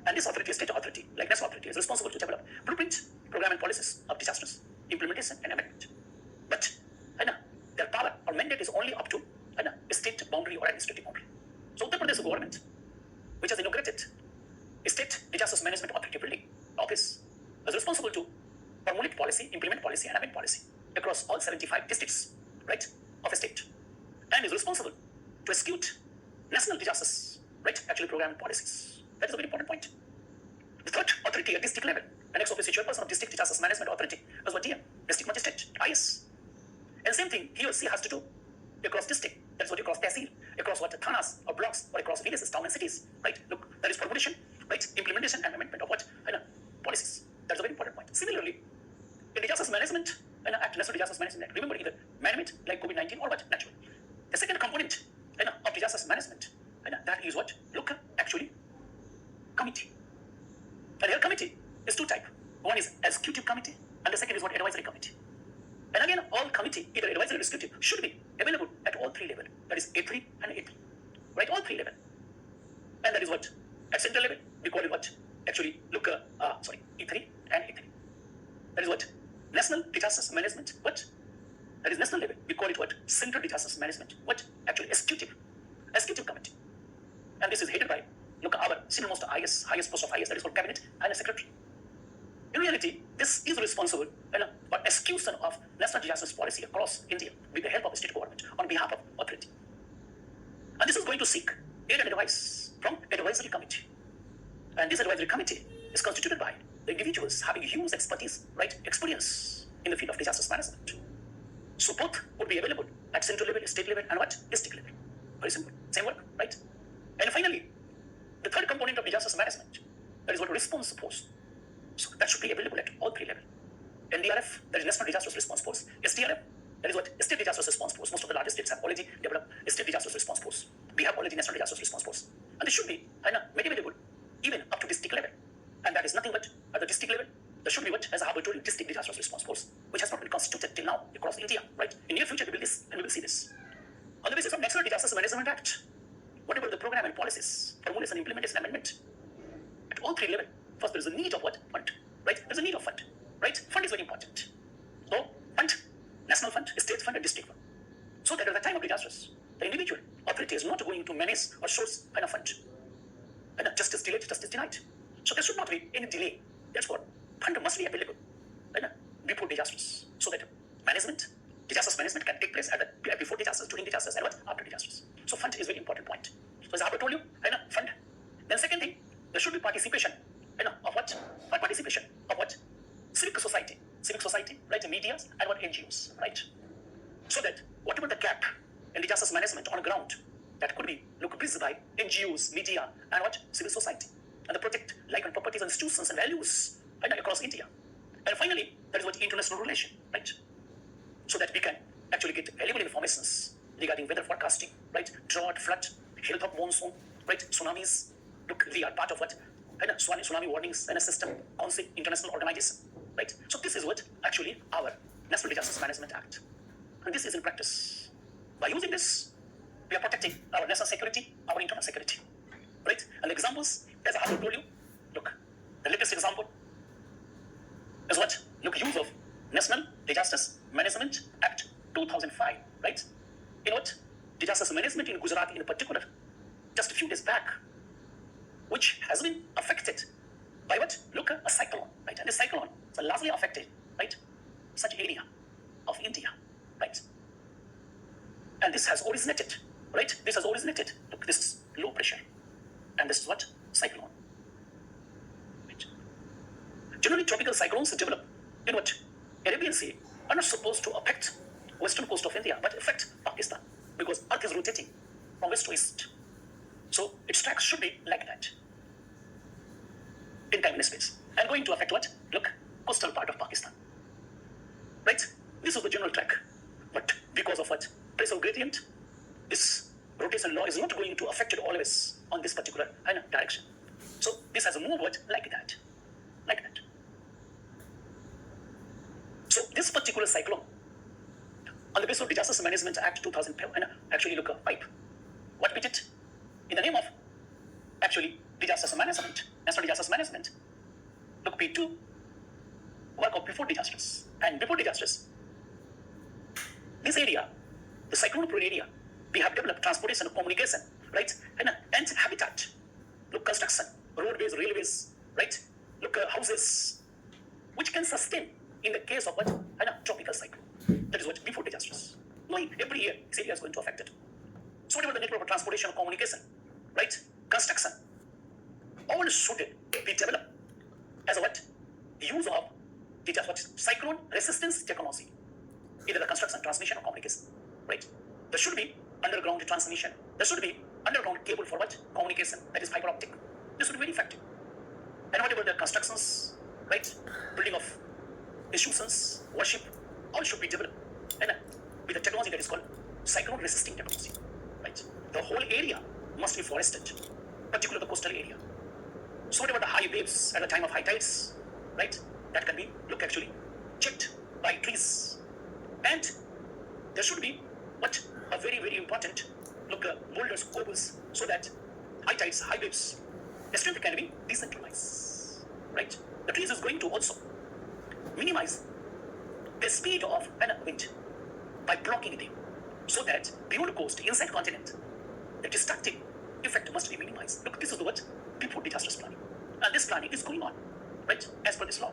And this authority, state authority, like national authority, is responsible to develop blueprint, program, and policies of disasters, implementation, and amendment. But their power or mandate is only up to a state boundary or administrative boundary. So Uttar Pradesh government, which has inaugurated a state disasters management authority building office, is responsible to formulate policy, implement policy, and amend policy across all 75 districts, right, of a state, and is responsible to execute national disasters, right, actually program and policies. That is a very important point. The third authority at district level, an ex-officio chairperson of district disasters management authority, is what DM, district magistrate, IS. And same thing he or she has to do across district. That is what you call tehsil, across what thanas or blocks or across villages, towns and cities, right? Look, that is formulation, right, implementation and amendment of what policies. That is a very important point. Similarly, in disasters management act, national disasters management act, remember either man-made like COVID-19 or what natural. The second component of disasters management that is what? Look, actually committee. And here committee is 2 types. One is executive committee and the second is what? Advisory committee. And again, all committee, either advisory or executive, should be available at all 3 levels. That is A3 and A3. Right? All 3 levels. And that is what? At central level, we call it what? Actually, look, E3 and A3. That is what? National Disasters Management. What? That is national level. We call it what? Central Disasters Management. What? Actually, executive committee. And this is headed by, look, our senior most IS, highest post of IS, that is called cabinet and a secretary. In reality, this is responsible for execution of national disasters policy across India with the help of the state government on behalf of authority. And this is going to seek aid and advice from advisory committee. And this advisory committee is constituted by the individuals having huge expertise, right, experience in the field of disasters management. So both would be available at central level, state level, and what? District level. Very simple. Same work, right? And finally, the third component of disasters management, that is what? Response force. So that should be available at all 3 levels. NDRF, that is National Disasters Response Force. SDRF, that is what? State Disasters Response Force. Most of the largest states have already developed a State Disasters Response Force. We have already National Disasters Response Force. And this should be made available even up to district level. And that is nothing but at the district level, there should be what? As I have told you, District Disasters Response Force, which has not been constituted till now across India, right? In near future, we will see this. On the basis of National Disasters Management Act, whatever the program and policies, formulation, implementation, amendment, at all 3 levels, first there is a need of what? Fund, right? There's a need of fund, right? Fund is very important. So, fund, national fund, state fund, and district fund. So that at the time of disasters, the individual authority is not going to manage or source fund. Justice delayed, justice denied. So there should not be any delay. Therefore, fund must be available before disasters, so that management, disasters management can take place before disasters, during disasters, and what? After disasters. So fund is very important point. So as I have told you, fund. Then second thing, there should be participation. Of what? Participation of what? Civic society, right? Media and what? NGOs, right? So that whatever the gap in disasters management on the ground, that could be bridged by NGOs, media, and what? Civil society, and the protect life and properties and institutions and values across India. And finally, that is what? International relation, right? So that we can actually get valuable informations regarding weather forecasting, right? Drought, flood, health of monsoon, right? Tsunamis. Look, we are part of what? Tsunami warnings and a system, council, international organization, right? So this is what actually our National Disasters Management Act. And this is in practice. By using this, we are protecting our national security, our internal security, right? And the examples, as I have told you, look, the latest example, is what? Look, use of National Disasters Management Act 2005, right? In what? Disasters management in Gujarat in particular, just a few days back, which has been affected by what? Look, a cyclone, right? And this cyclone is largely affected, right? Such area of India, right? And this has originated, right? This has originated. Look, this is low pressure. And this is what? Cyclone. Right? Generally, tropical cyclones develop in what? Arabian Sea are not supposed to affect western coast of India, but affect Pakistan because Earth is rotating from west to east. So its tracks should be like that in time and space. And going to affect what? Look, coastal part of Pakistan. Right? This is the general track. But because of what? Pressure gradient, this rotation law is not going to affect it always on this particular direction. So this has a move what? Like that. Like that. So this particular cyclone, on the basis of Disasters Management Act 2005, actually look, pipe. What we did in the name of actually disasters management, national disasters management, look, P2 work of before disasters. And before disasters, this area, the cyclone prone area, we have developed transportation, communication, right? And habitat. Look, construction, roadways, railways, right? Look, houses, which can sustain in the case of what? Tropical cyclone. That is what? Before disasters. Knowing every year, this area is going to affect it. So whatever the network of transportation or communication, right? Construction, all should be developed as a what? Use of what? Cyclone resistance technology. Either the construction, transmission, or communication, right? There should be underground transmission. There should be underground cable for what? Communication, that is fiber optic. This would be very effective. And whatever the constructions, right? Building of institutions, worship, all should be developed. And with the technology that is called cyclone resisting technology, right? The whole area must be forested, particularly the coastal area. So whatever the high waves at the time of high tides, right? That can be, look, actually checked by trees. And there should be what? A very, very important, look, boulders, cobbles, so that high tides, high waves, the strength can be decentralized, right? The trees is going to also minimize the speed of an wind by blocking it, so that beyond coast, inside continent, the destructive effect must be minimized. Look, this is the what? Before disasters planning. And this planning is going on, right? As per this law.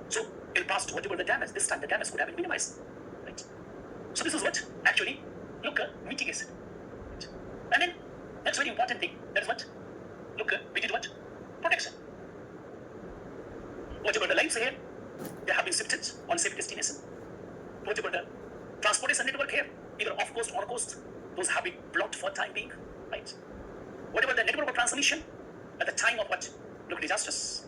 So in past, whatever the damage, this time the damage could have been minimized, right? So this is what? Actually, look, mitigation. Right? And then, that's very important thing. That is what? Look, we did what? Protection. Whatever the lives here, they have been shifted on safe destination. Whatever the transportation network here, either off coast or on coast, those have been blocked for time being, right? Whatever the network of transmission at the time of what? Look, disasters,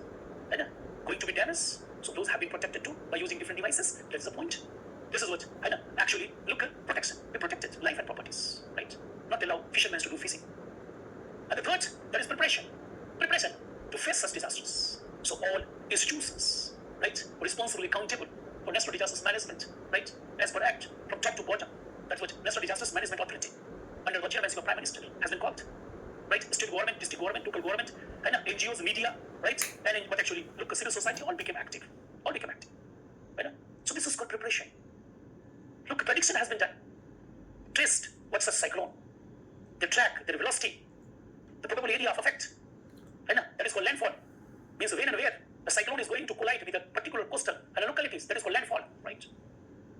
right? Going to be damaged. So those have been protected too by using different devices. That's the point. This is what, actually, look, protection. We protected life and properties, right? Not allow fishermen to do fishing. And the third, that is preparation. Preparation to face such disasters. So all institutions, right, responsible, accountable for national disasters management, right, as per act, from top to bottom. That's what National Disasters Management Authority, under the chairmanship of Prime Minister, has been called, right? State government, district government, local government, and NGOs, media, right? And what actually, look, civil society all became active. All became active, right? So this is called preparation. Look, prediction has been done. Traced what's a cyclone, the track, the velocity, the probable area of effect, right? That is called landfall. Means when and where the cyclone is going to collide with a particular coastal and localities. That is called landfall, right?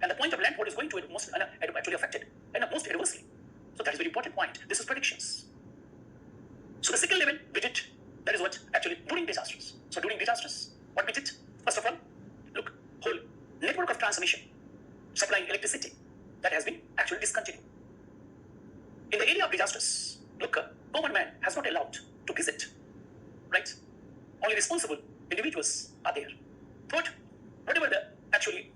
And the point of landfall is going to be most actually affected and most adversely. So that is a very important point. This is predictions. So the second level we did, that is what actually during disasters. So during disasters, what we did, first of all, look, whole network of transmission supplying electricity that has been actually discontinued. In the area of disasters, look, common man has not allowed to visit, right? Only responsible individuals are there. Third, whatever the actually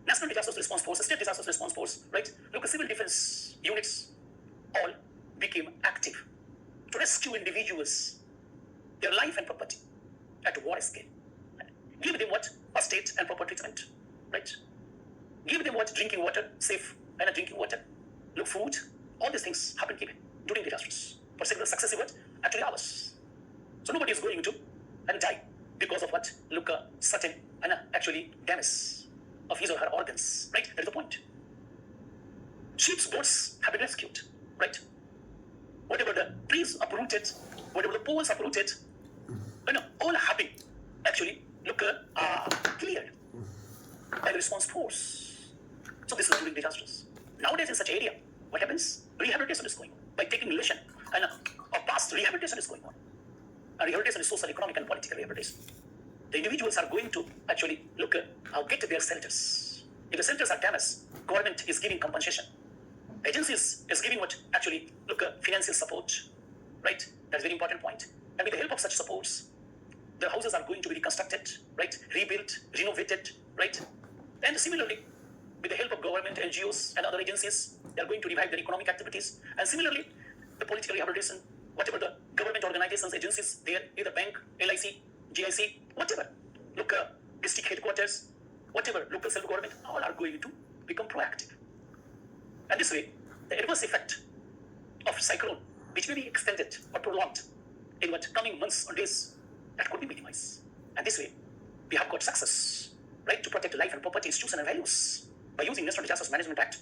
National Disasters Response Force, State Disasters Response Force, right? Look, civil defense units all became active to rescue individuals, their life and property at war scale. Give them what? First aid and proper treatment, right? Give them what? Drinking water, safe and drinking water. Look, food, all these things have been given during disasters for several successive what? Actually hours. So nobody is going to die because of what? Look, certain and actually damage of his or her organs, right? That is the point. Sheep's bones have been rescued, right? Whatever the trees uprooted, whatever the poles uprooted, all have been actually cleared by the response force. So this is during disasters. Nowadays in such area, what happens? Rehabilitation is going on. By taking relation and a past rehabilitation is going on. And rehabilitation is social, economic, and political rehabilitation. The individuals are going to actually get to their shelters. If the shelters are damaged, government is giving compensation. Agencies is giving financial support, right? That's a very important point. And with the help of such supports, the houses are going to be reconstructed, right? Rebuilt, renovated, right? And similarly, with the help of government, NGOs, and other agencies, they are going to revive their economic activities. And similarly, the political rehabilitation, whatever the government organizations, agencies, there, either bank, LIC, GIC, whatever, district headquarters, whatever, local self-government, all are going to become proactive. And this way, the adverse effect of cyclone, which may be extended or prolonged in what coming months or days, that could be minimized. And this way, we have got success, right, to protect life and property, institutions and values by using National Disasters Management Act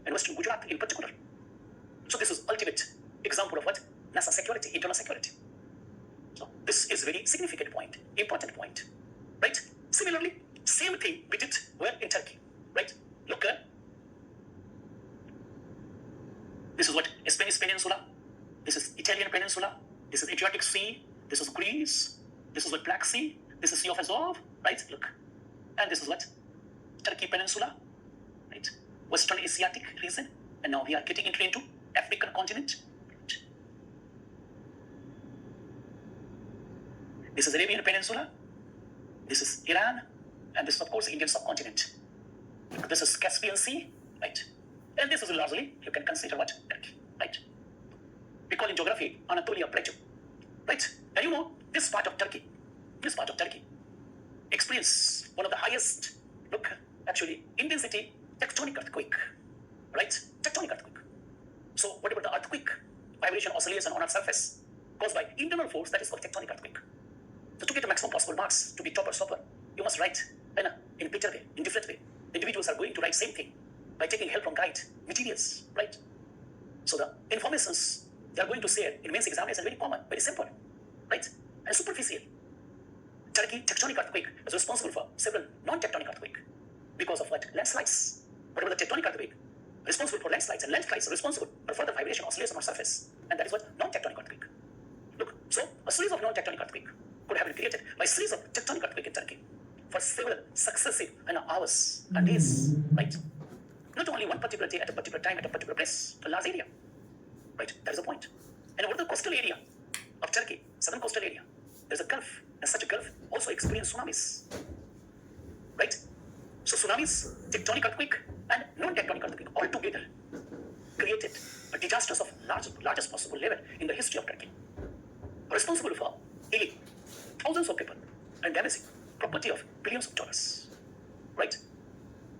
and Western Gujarat in particular. So this is ultimate example of what? NASA security, internal security. So this is very significant point, important point, right? Similarly, same thing we did well in Turkey, right? Look, this is what Spanish Peninsula, this is Italian Peninsula, this is Adriatic Sea, this is Greece, this is what Black Sea, this is Sea of Azov, right? Look, and this is what Turkey Peninsula, right? Western Asiatic region, and now we are getting into African continent. This is Arabian Peninsula, this is Iran, and this is of course Indian subcontinent. This is Caspian Sea, right? And this is largely, you can consider what? Turkey, right? We call in geography Anatolia Plateau, right? And this part of Turkey experience one of the highest, intensity tectonic earthquake, right? Tectonic earthquake. So whatever the earthquake, vibration, oscillation on Earth's surface caused by internal force, that is called tectonic earthquake. So to get the maximum possible marks, to be topper, you must write in better way, in different way. Individuals are going to write same thing by taking help from guide materials, right? So the informations they are going to share in mains examination very common, very simple, right? And superficial. Turkey tectonic earthquake is responsible for several non-tectonic earthquake because of what? Landslides. Whatever the tectonic earthquake, responsible for landslides, and landslides are responsible for further vibration, oscillation on surface, and that is what? Non-tectonic earthquake. Look, so a series of non-tectonic earthquake could have been created by a series of tectonic earthquake in Turkey for several successive hours and days, right? Not only one particular day at a particular time at a particular place, a large area, right? That is the point. And over the coastal area of Turkey, southern coastal area, there's a gulf, and such a gulf also experiences tsunamis, right? So tsunamis, tectonic earthquake, and non-tectonic earthquake all together created a disasters of largest possible level in the history of Turkey, responsible for killing thousands of people and damaging property of billions of dollars, right?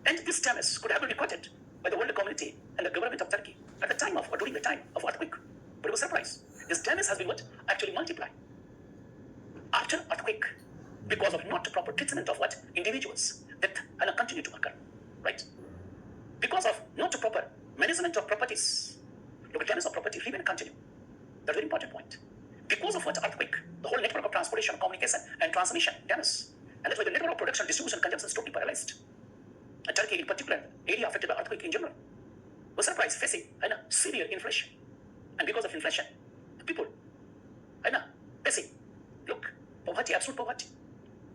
And this damage could have been recorded by the world community and the government of Turkey at the time of or during the time of earthquake. But it was a surprise. This damage has been what? Actually multiplied after earthquake because of not proper treatment of what? Individuals that continue to occur, right? Because of not proper management of properties, local damage of property remain continue. That's a very important point. Because of what? Earthquake, the whole network of transportation, communication, and transmission damage. And that's why the network of production, distribution, consumption is totally paralyzed. And Turkey in particular, area affected by earthquake in general, was surprised facing severe inflation. And because of inflation, the people facing, poverty, absolute poverty.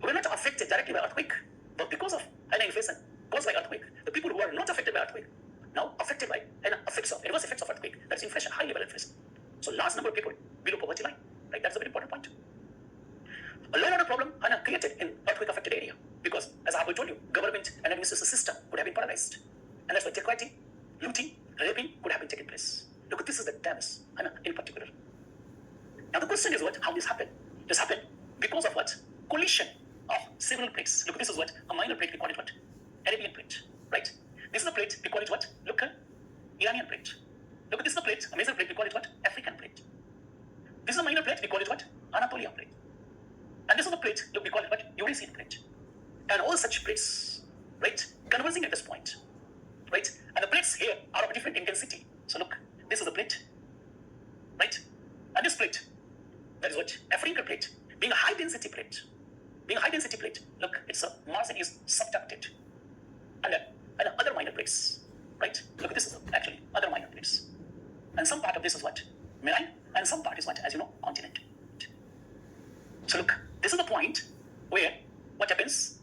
We were not affected directly by earthquake, but because of inflation caused by earthquake, the people who are not affected by earthquake now affected by adverse effects of earthquake. That's inflation, high level inflation. So large number of people below poverty line, right? That's a very important point. A lot of problem created in earthquake affected area because, as I have told you, government and administration system could have been paralyzed, and that's why dacoity, looting, raping could have been taken place. Look, this is the damage in particular. Now the question is what? How this happened? This happened because of what? Collision of several plates. Look, this is what? A minor plate, we call it what? Arabian plate, right? This is a plate, we call it what? Look, Iranian plate. Look, this is a plate, a major plate, we call it what? African plate. This is a minor plate, we call it what? Anatolia plate. And this is a plate, look, we call it what? Eurasian plate. and all such plates, right, converging at this point, right? And the plates here are of different intensity. So look, this is a plate, right? And this plate, that is what African plate, being a high density plate, look, its margin is subducted, and other minor plates, right? Look, this is actually other minor plates, and some part of this is what marine, and some part is what, as you know, continent. So look, this is the point where what happens,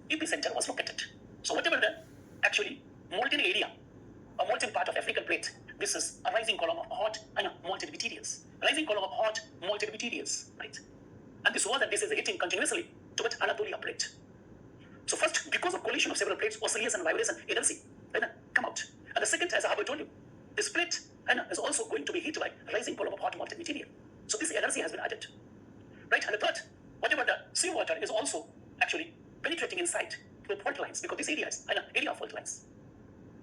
epicenter was located. So whatever the actually molten area, a molten part of African plate, this is a rising column of hot and molten materials. Rising column of hot molten materials, right? And this was, and this is hitting continuously towards Anatolia plate. So first, because of collision of several plates, oscillation and vibration energy come out. And the second, as I have told you, this plate is also going to be hit by rising column of hot molten material. So this energy has been added, right? And the third, whatever the seawater is also actually penetrating inside through fault lines, because this area is an area of fault lines,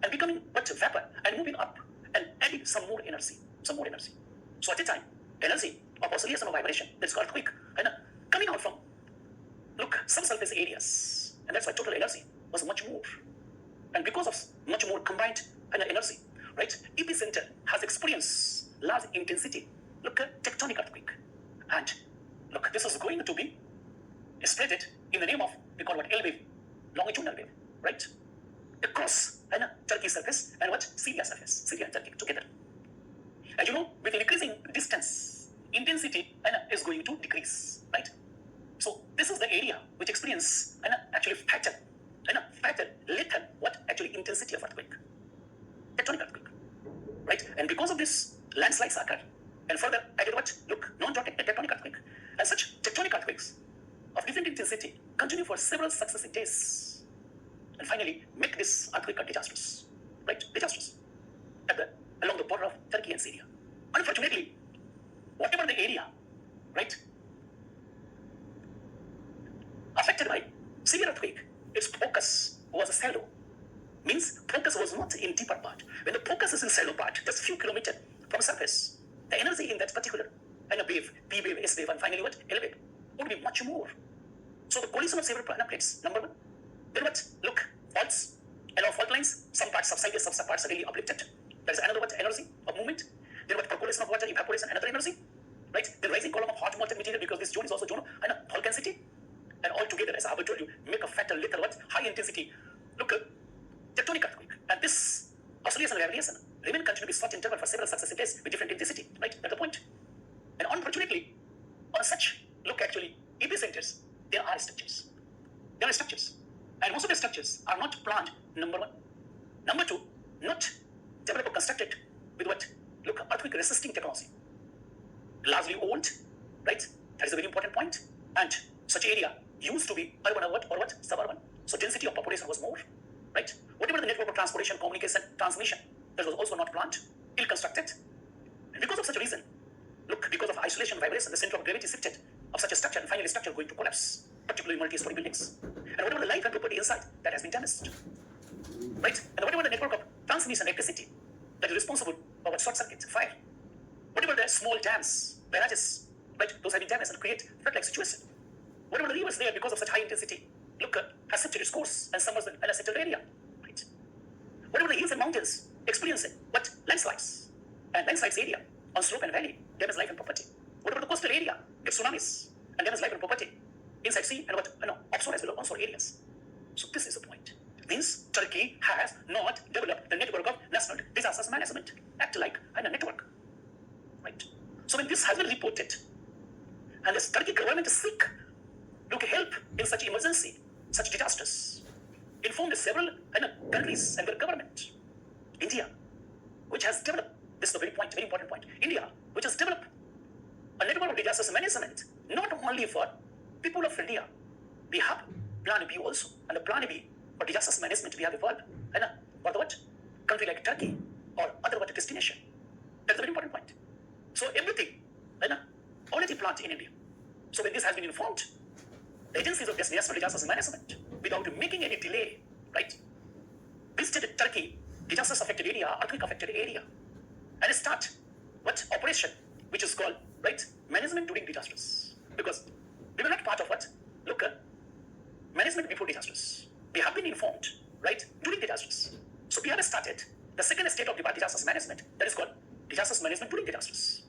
and becoming what vapor and moving up and adding some more energy. So at a time, energy of oscillation or vibration, that's earthquake, coming out from, look, subsurface areas, and that's why total energy was much more. And because of much more combined energy, right, epicenter has experienced large intensity, look, tectonic earthquake. And look, this is going to be spread it in the name of, we call what, L wave, longitudinal wave, right, across Turkey surface and what, Syria surface, Syria and Turkey together. As you know, with increasing distance, intensity is going to decrease, right? So this is the area which experience actually fatal, lethal, what actually intensity of earthquake, tectonic earthquake, right? And because of this, landslides occur, and further added what, look, non-tectonic earthquake, and such tectonic earthquakes of different intensity continue for several successive days, and finally make this earthquake disastrous, right? Disastrous along the border of Turkey and Syria. Unfortunately, whatever the area, right, affected by severe earthquake, its focus was shallow. Means focus was not in deeper part. When the focus is in shallow part, just few kilometers from surface, the energy in that particular wave, P wave, S wave, and finally what, L wave, would be much more. So the collision of several plates, number one. Then what, look, faults, fault lines, some parts subsided, some parts are really uplifted. There is another what, energy of movement. Then what, percolation of water, evaporation, another energy, right? The rising column of hot molten material, because this zone is also zone of volcanicity, and all together, as I have told you, make a fatal, lethal, what, high intensity, look, tectonic earthquake. And this oscillation and variation remain continue to be short interval for several successive days with different intensity, right? That's the point. And unfortunately, on such, look, actually, epicenters, there are structures. And most of the structures are not planned, number one. Number two, not developed or constructed with what, look, earthquake resisting technology. Largely old, right? That is a very important point. And such area used to be urban or what, suburban. So density of population was more, right? Whatever the network of transportation, communication, transmission, that was also not planned, ill constructed. And because of such a reason, look, because of isolation, vibration, the center of gravity shifted of such a structure, and finally structure going to collapse, particularly multi-story buildings. And whatever the life and property inside, that has been damaged, right? And whatever the network of transmission electricity that is responsible for what, short circuit, fire, whatever the small dams, barrages, right, those have been damaged and create flood-like situation. Whatever the rivers there, because of such high intensity, look, has shifted its course and submerged in a settled area, right? Whatever the hills and mountains experiencing, what, landslides, and landslides area on slope and valley, damage life and property. Whatever the coastal area, gets tsunamis and damage life and property inside sea and what, offshore as well as onshore areas. So this is the point. Means Turkey has not developed the network of national disaster management, act like a network, right? So when this has been reported, and the Turkey government seek, look, help in such emergency, such disasters, informed several countries and their government. India, which has developed, this is a very important point, India, which has developed a network of disaster management, not only for people of India, we have Plan B also, and the Plan B for disaster management we have evolved, for the what, country like Turkey or other what destination. That's a very important point. So everything, already planned in India. So when this has been informed, the agencies of national disaster management, without making any delay, right, visited Turkey, disasters affected area, earthquake affected area, and start what, operation, which is called, right, management during disasters. Because we were not part of what, look, management before disasters. We have been informed, right, during disasters. So we have started the second state of disasters management, that is called disasters management during disasters.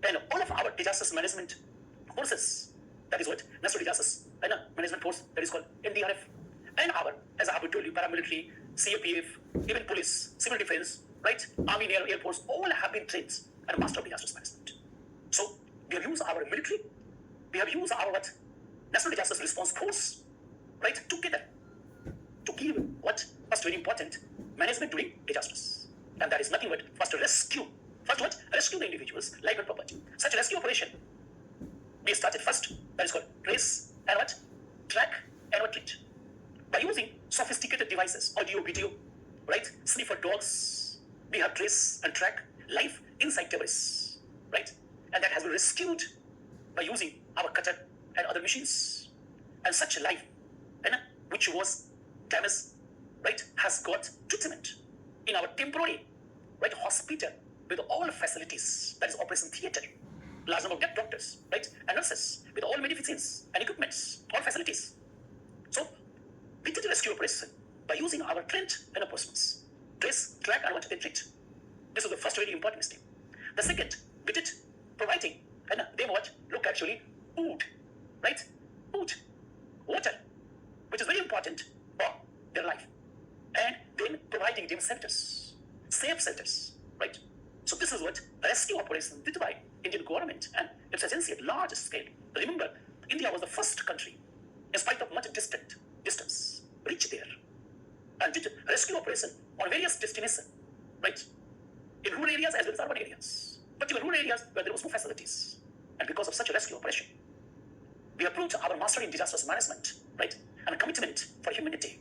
And all of our disasters management forces, that is what National Disasters Management Force, that is called NDRF, and our, as I have told you, paramilitary, CAPF, even police, civil defense, right, Army, Air Force, all have been trained and master of disasters management. So we have used our military, we have used our what, National Disasters Response Force, right, together to give what, first very important, management during disasters. And that is nothing but first rescue. First what? Rescue the individuals, life and property. Such rescue operation we started first, that is called trace and what? Track and what, treat. By using sophisticated devices, audio, video, right? Sniffer dogs, we have trace and track life inside debris, right? And that has been rescued by using our cutter and other machines. And such life, which was damaged, right, has got treatment in our temporary, right, hospital with all facilities, that is operation theater, large number of doctors, right, and nurses with all medicines and equipments, all facilities. So we did a rescue operation by using our trained persons, trace, track, and what they treat. This is the first very important step. The second, we did providing, and them what, look actually, food, right, food, water, which is very important for their life, and then providing them shelters, safe shelters, right. So this is what rescue operation did by Indian government and its agency at large scale. Remember, India was the first country, in spite of much distance, reached there and did rescue operation on various destinations, right? In rural areas as well as urban areas. But even rural areas where there was no facilities. And because of such a rescue operation, we have proved our mastery in disasters management, right? And a commitment for humanity,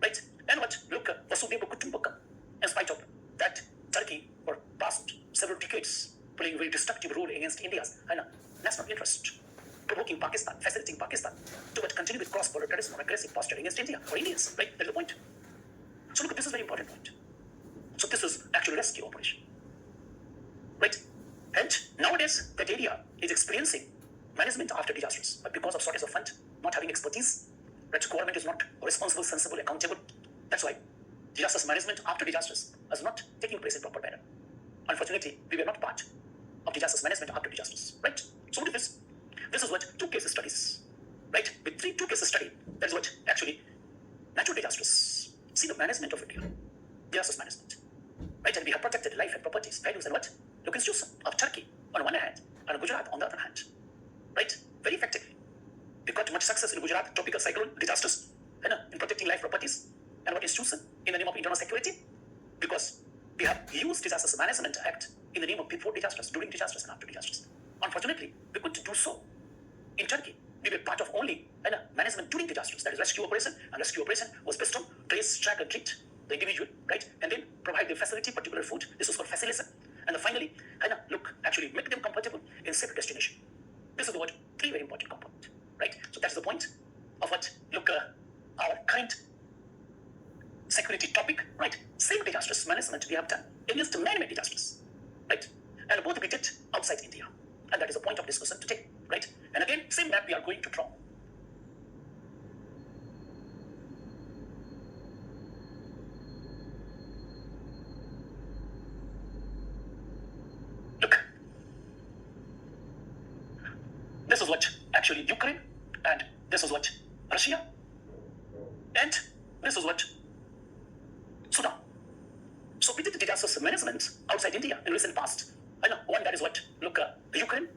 right? And what, look, Vasudhaiva Kutumbakam, in spite of that, Turkey for past several decades playing a very destructive role against India's national interest, provoking Pakistan, facilitating Pakistan to continue with cross-border terrorism or aggressive posture against India or Indians, right? That is the point. So look, this is a very important point. So this is actually rescue operation, right? And nowadays that area is experiencing management after disasters, but because of shortage of fund, not having expertise, that government is not responsible, sensible, accountable. That's why disasters management after disasters is not taking place in proper manner. Unfortunately, we were not part of disasters management after disasters, right? So what is this? This is what two case studies, right? With two case study, that is what actually natural disasters. See the management of India, disasters management, right? And we have protected life and properties, values and what? Local institution of Turkey on one hand and Gujarat on the other hand, right? Very effectively. We got much success in Gujarat, tropical cyclone disasters, in protecting life, properties, and what institution in the name of internal security, because we have used Disasters Management Act in the name of before disasters, during disasters, and after disasters. Unfortunately, we couldn't do so in Turkey. We were part of only management during disasters, that is rescue operation, and rescue operation was based on trace, track, and treat the individual, right, and then provide the facility, particular food. This was called facilitation, and then finally, look, actually make them comfortable in safe destination. This is what three very important component, right? So that's the point of what, look, our current security topic, right? Same disasters management we have done against man-made disasters, right? And both we did outside India. And that is the point of discussion today, right? And again, same map we are going to draw. Look, this is what actually Ukraine, and this is what Russia, and this is what Sudan. So we did the disasters management outside India in recent past. One that is what, look, Ukraine,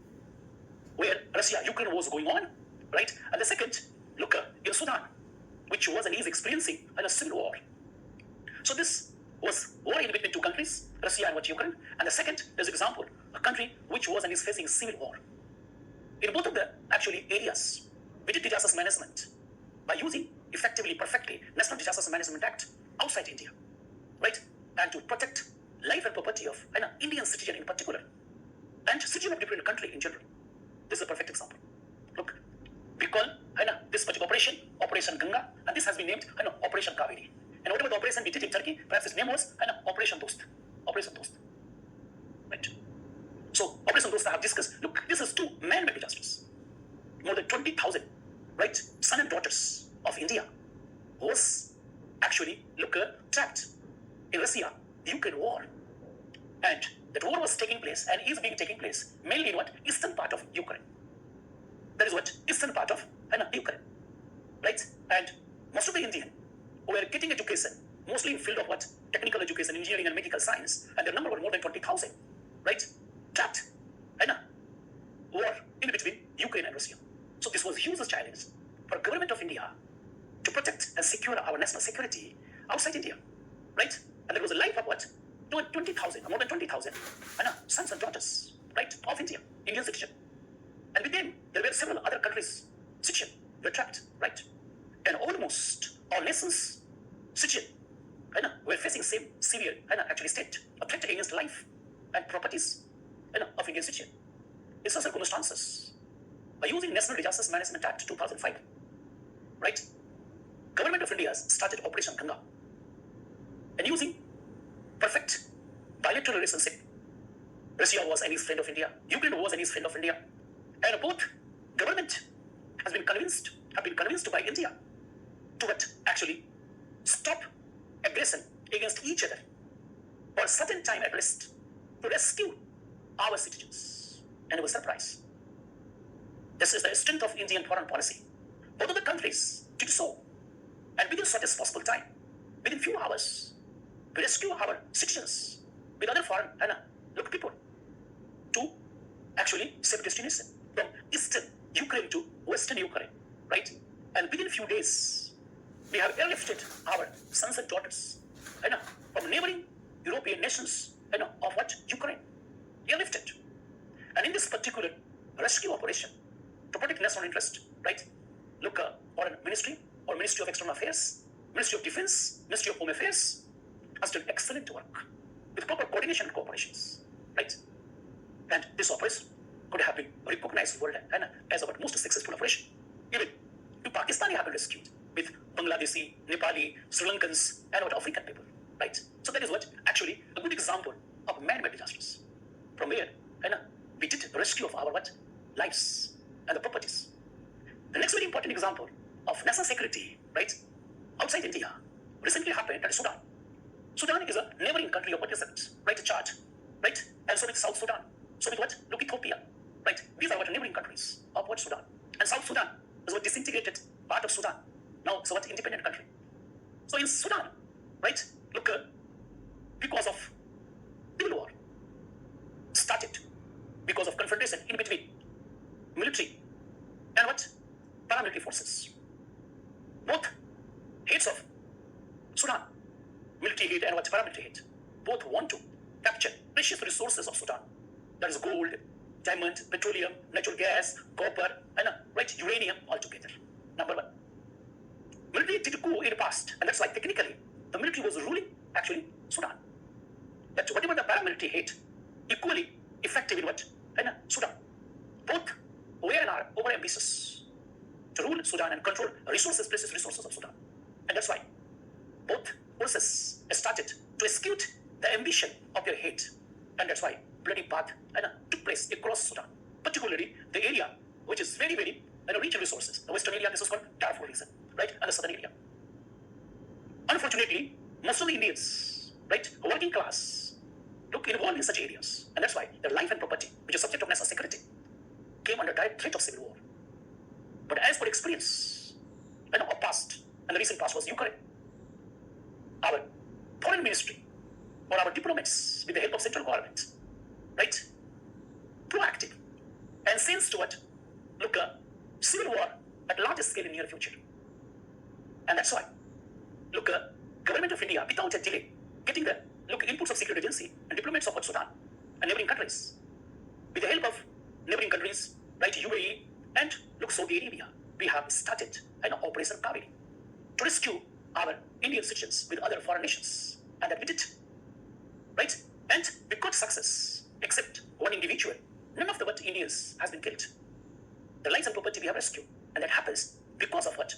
where Russia-Ukraine was going on, right? And the second, look, in Sudan, which was and is experiencing a civil war. So this was war in between two countries, Russia and what, Ukraine. And the second is example, a country which was and is facing civil war. In both of the actually areas, we did disasters management by using effectively, perfectly, National Disasters Management Act outside India, right? And to protect life and property of Indian citizen in particular, and citizen of different country in general. This is a perfect example. Look, we call this particular operation, Operation Ganga, and this has been named Operation Kaveri. And whatever the operation we did in Turkey, perhaps its name was Operation Dost. Operation Dost. Right? So, Operation Dost I have discussed. Look, this is two man-made disasters. More than 20,000 right, son and daughters of India was actually trapped in Russia, Ukraine war. And that war was taking place and is being taking place mainly in what? Eastern part of Ukraine. That is what? Eastern part of Ukraine. Right? And most of the Indian who were getting education, mostly in field of what? Technical education, engineering and medical science, and their number were more than 20,000, right? Trapped in a war in between Ukraine and Russia. So this was huge challenge for government of India to protect and secure our national security outside India, right? And there was a life of what? 20,000, more than 20,000, sons and daughters, right, of India, Indian citizen. And with them, there were several other countries' citizen were trapped, right? And almost all nations' citizen were facing same severe actually state, a threat against life and properties of Indian citizen. In such circumstances, by using National Disaster Management Act 2005, right, Government of India started Operation Ganga, and using perfect bilateral relationship, Russia was an east friend of India, Ukraine was an east friend of India, and both government have been convinced by India to what? Actually stop aggression against each other for a certain time at least, to rescue our citizens. And it was surprise. This is the strength of Indian foreign policy. Both of the countries did so, and within shortest possible time, within few hours, we rescue our citizens with other foreign people to actually save destination from eastern Ukraine to western Ukraine, right? And within few days, we have airlifted our sons and daughters from neighboring European nations of what? Ukraine. Airlifted. And in this particular rescue operation, to protect national interest, right? Foreign ministry or Ministry of External Affairs, Ministry of Defense, Ministry of Home Affairs has done excellent work with proper coordination and cooperations, right? And this operation could have been recognized world as our most successful operation. Even Pakistani have been rescued with Bangladeshi, Nepali, Sri Lankans, and what African people, right? So that is what actually a good example of man-made disasters, from where we did the rescue of our what? Lives and the properties. The next very important example of national security, right, outside India, recently happened at Sudan. Sudan is a neighboring country of participants, right? Chad, right? And so with South Sudan. So with what? Ethiopia, right? These are what neighboring countries of what? Sudan. And South Sudan is what disintegrated part of Sudan. Now it's what independent country. So in Sudan, right? Because of civil war started because of confrontation in between military and what? Paramilitary forces. Both heads of Sudan, military head and what? Paramilitary head, both want to capture precious resources of Sudan. That is gold, diamond, petroleum, natural gas, copper, and right, uranium altogether. Number one. Military did coup in the past, and that's why technically the military was ruling actually Sudan. But whatever the paramilitary hate, equally effective in what? Sudan. Both were and are over ambitious to rule Sudan and control resources, precious resources of Sudan. And that's why both forces started to execute the ambition of their hate. And that's why bloody path took place across Sudan, particularly the area which is very, very rich in resources. The western area, this is called Darfur region, right? And the southern area. Unfortunately, most of the Indians, right, working class, involved in such areas. And that's why their life and property, which is subject of national security, came under direct threat of civil war. But as per experience, of past, and the recent past was Ukraine, our foreign ministry or our diplomats, with the help of central government, right, proactive and sense to what? Civil war at largest scale in near future. And that's why, government of India, without a delay, getting the inputs of security agency and diplomats of Sudan and neighboring countries, with the help of neighboring countries, right, UAE and Saudi Arabia, we have started an Operation Kaveri to rescue our Indian citizens with other foreign nations, and that we did, right? And we got success, except one individual. None of the what Indians has been killed. The lives and property we have rescued, and that happens because of what?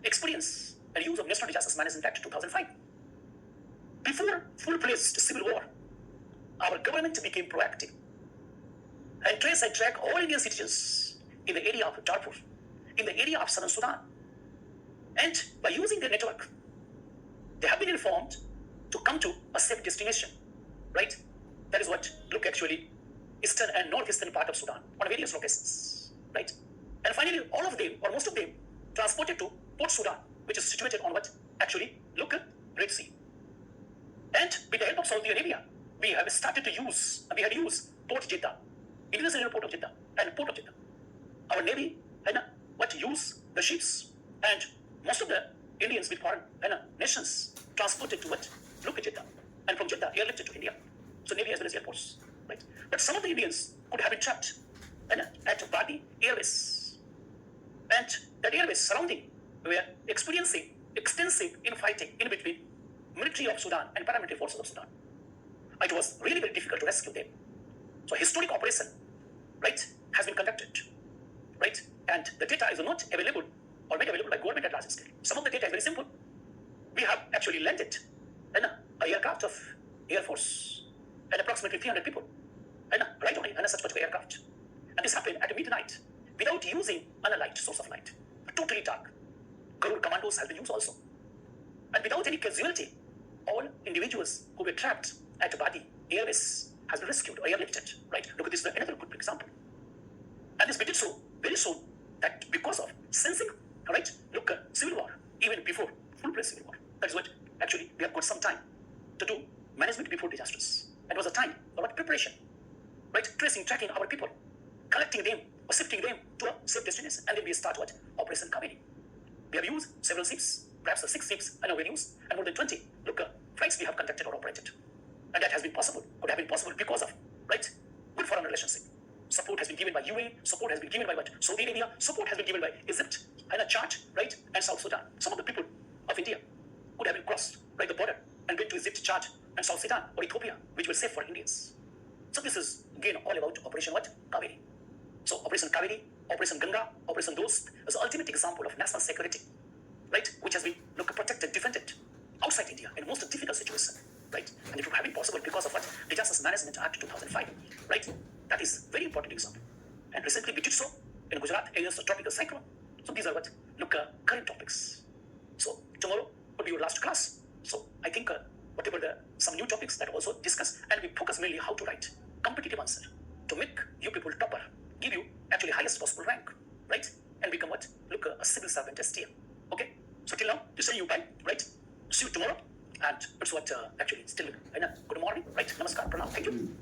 Experience and use of National Disaster Management Act 2005. Before full-fledged civil war, our government became proactive and trace and track all Indian citizens in the area of Darfur in the area of southern Sudan. And by using their network, they have been informed to come to a safe destination, right? That is what look actually eastern and northeastern part of Sudan on various locations, right? And finally, all of them or most of them transported to Port Sudan, which is situated on what actually look Red Sea. And with the help of Saudi Arabia, we had used Port Jeddah, International Airport of Jeddah and Port of Jeddah. Our Navy use the ships, and most of the Indians with foreign nations transported to look at Jeddah, and from Jeddah airlifted to India. So Navy as well as airports, right? But some of the Indians could have been trapped at Badi Airways, and that airways surrounding were experiencing extensive infighting in between military of Sudan and paramilitary forces of Sudan. It was really very difficult to rescue them. So a historic operation, right, has been conducted, right? And the data is not available or made available by government at large scale. Some of the data is very simple. We have actually landed an aircraft of Air Force and approximately 300 people right on a such particular aircraft. And this happened at midnight without using a light source of light. Totally dark. Garud commandos have been used also. And without any casualty, all individuals who were trapped at Badi Airways has been rescued or airlifted, right? Look at this, another good example. And this we did so very soon that because of sensing, right, look, civil war, even before full-fledged civil war. That is what actually we have got some time to do management before disasters. It was a time about preparation, right? Tracking our people, collecting them or shifting them to a safe destination, and then we start what? Operation Kaveri. We have used several ships, perhaps 6 ships, and we used, and more than 20 flights we have conducted or operated. And that has been possible, could have been possible because of, right, good foreign relationship. Support has been given by UAE, support has been given by Saudi Arabia, support has been given by Egypt, and a Chad, right, and South Sudan. Some of the people of India could have been crossed, right, the border and went to Egypt, Chad, and South Sudan or Ethiopia, which were safe for Indians. So this is again all about Operation Kaveri. So Operation Kaveri, Operation Ganga, Operation Dost is the ultimate example of national security, right, which has been protected, defended outside India in most difficult situation, right? And it would have been possible because of Disasters Management Act 2005, right? That is very important example. And recently we did so in Gujarat against a tropical cyclone. So these are current topics. So tomorrow will be your last class. So I think whatever some new topics that also discuss, and we focus mainly how to write competitive answer to make you people topper, give you actually highest possible rank, right? And become a civil servant STM. Okay? So till now, to say you bye, right? See you tomorrow. And that's what actually still, good morning, right? Namaskar, pranam, thank you.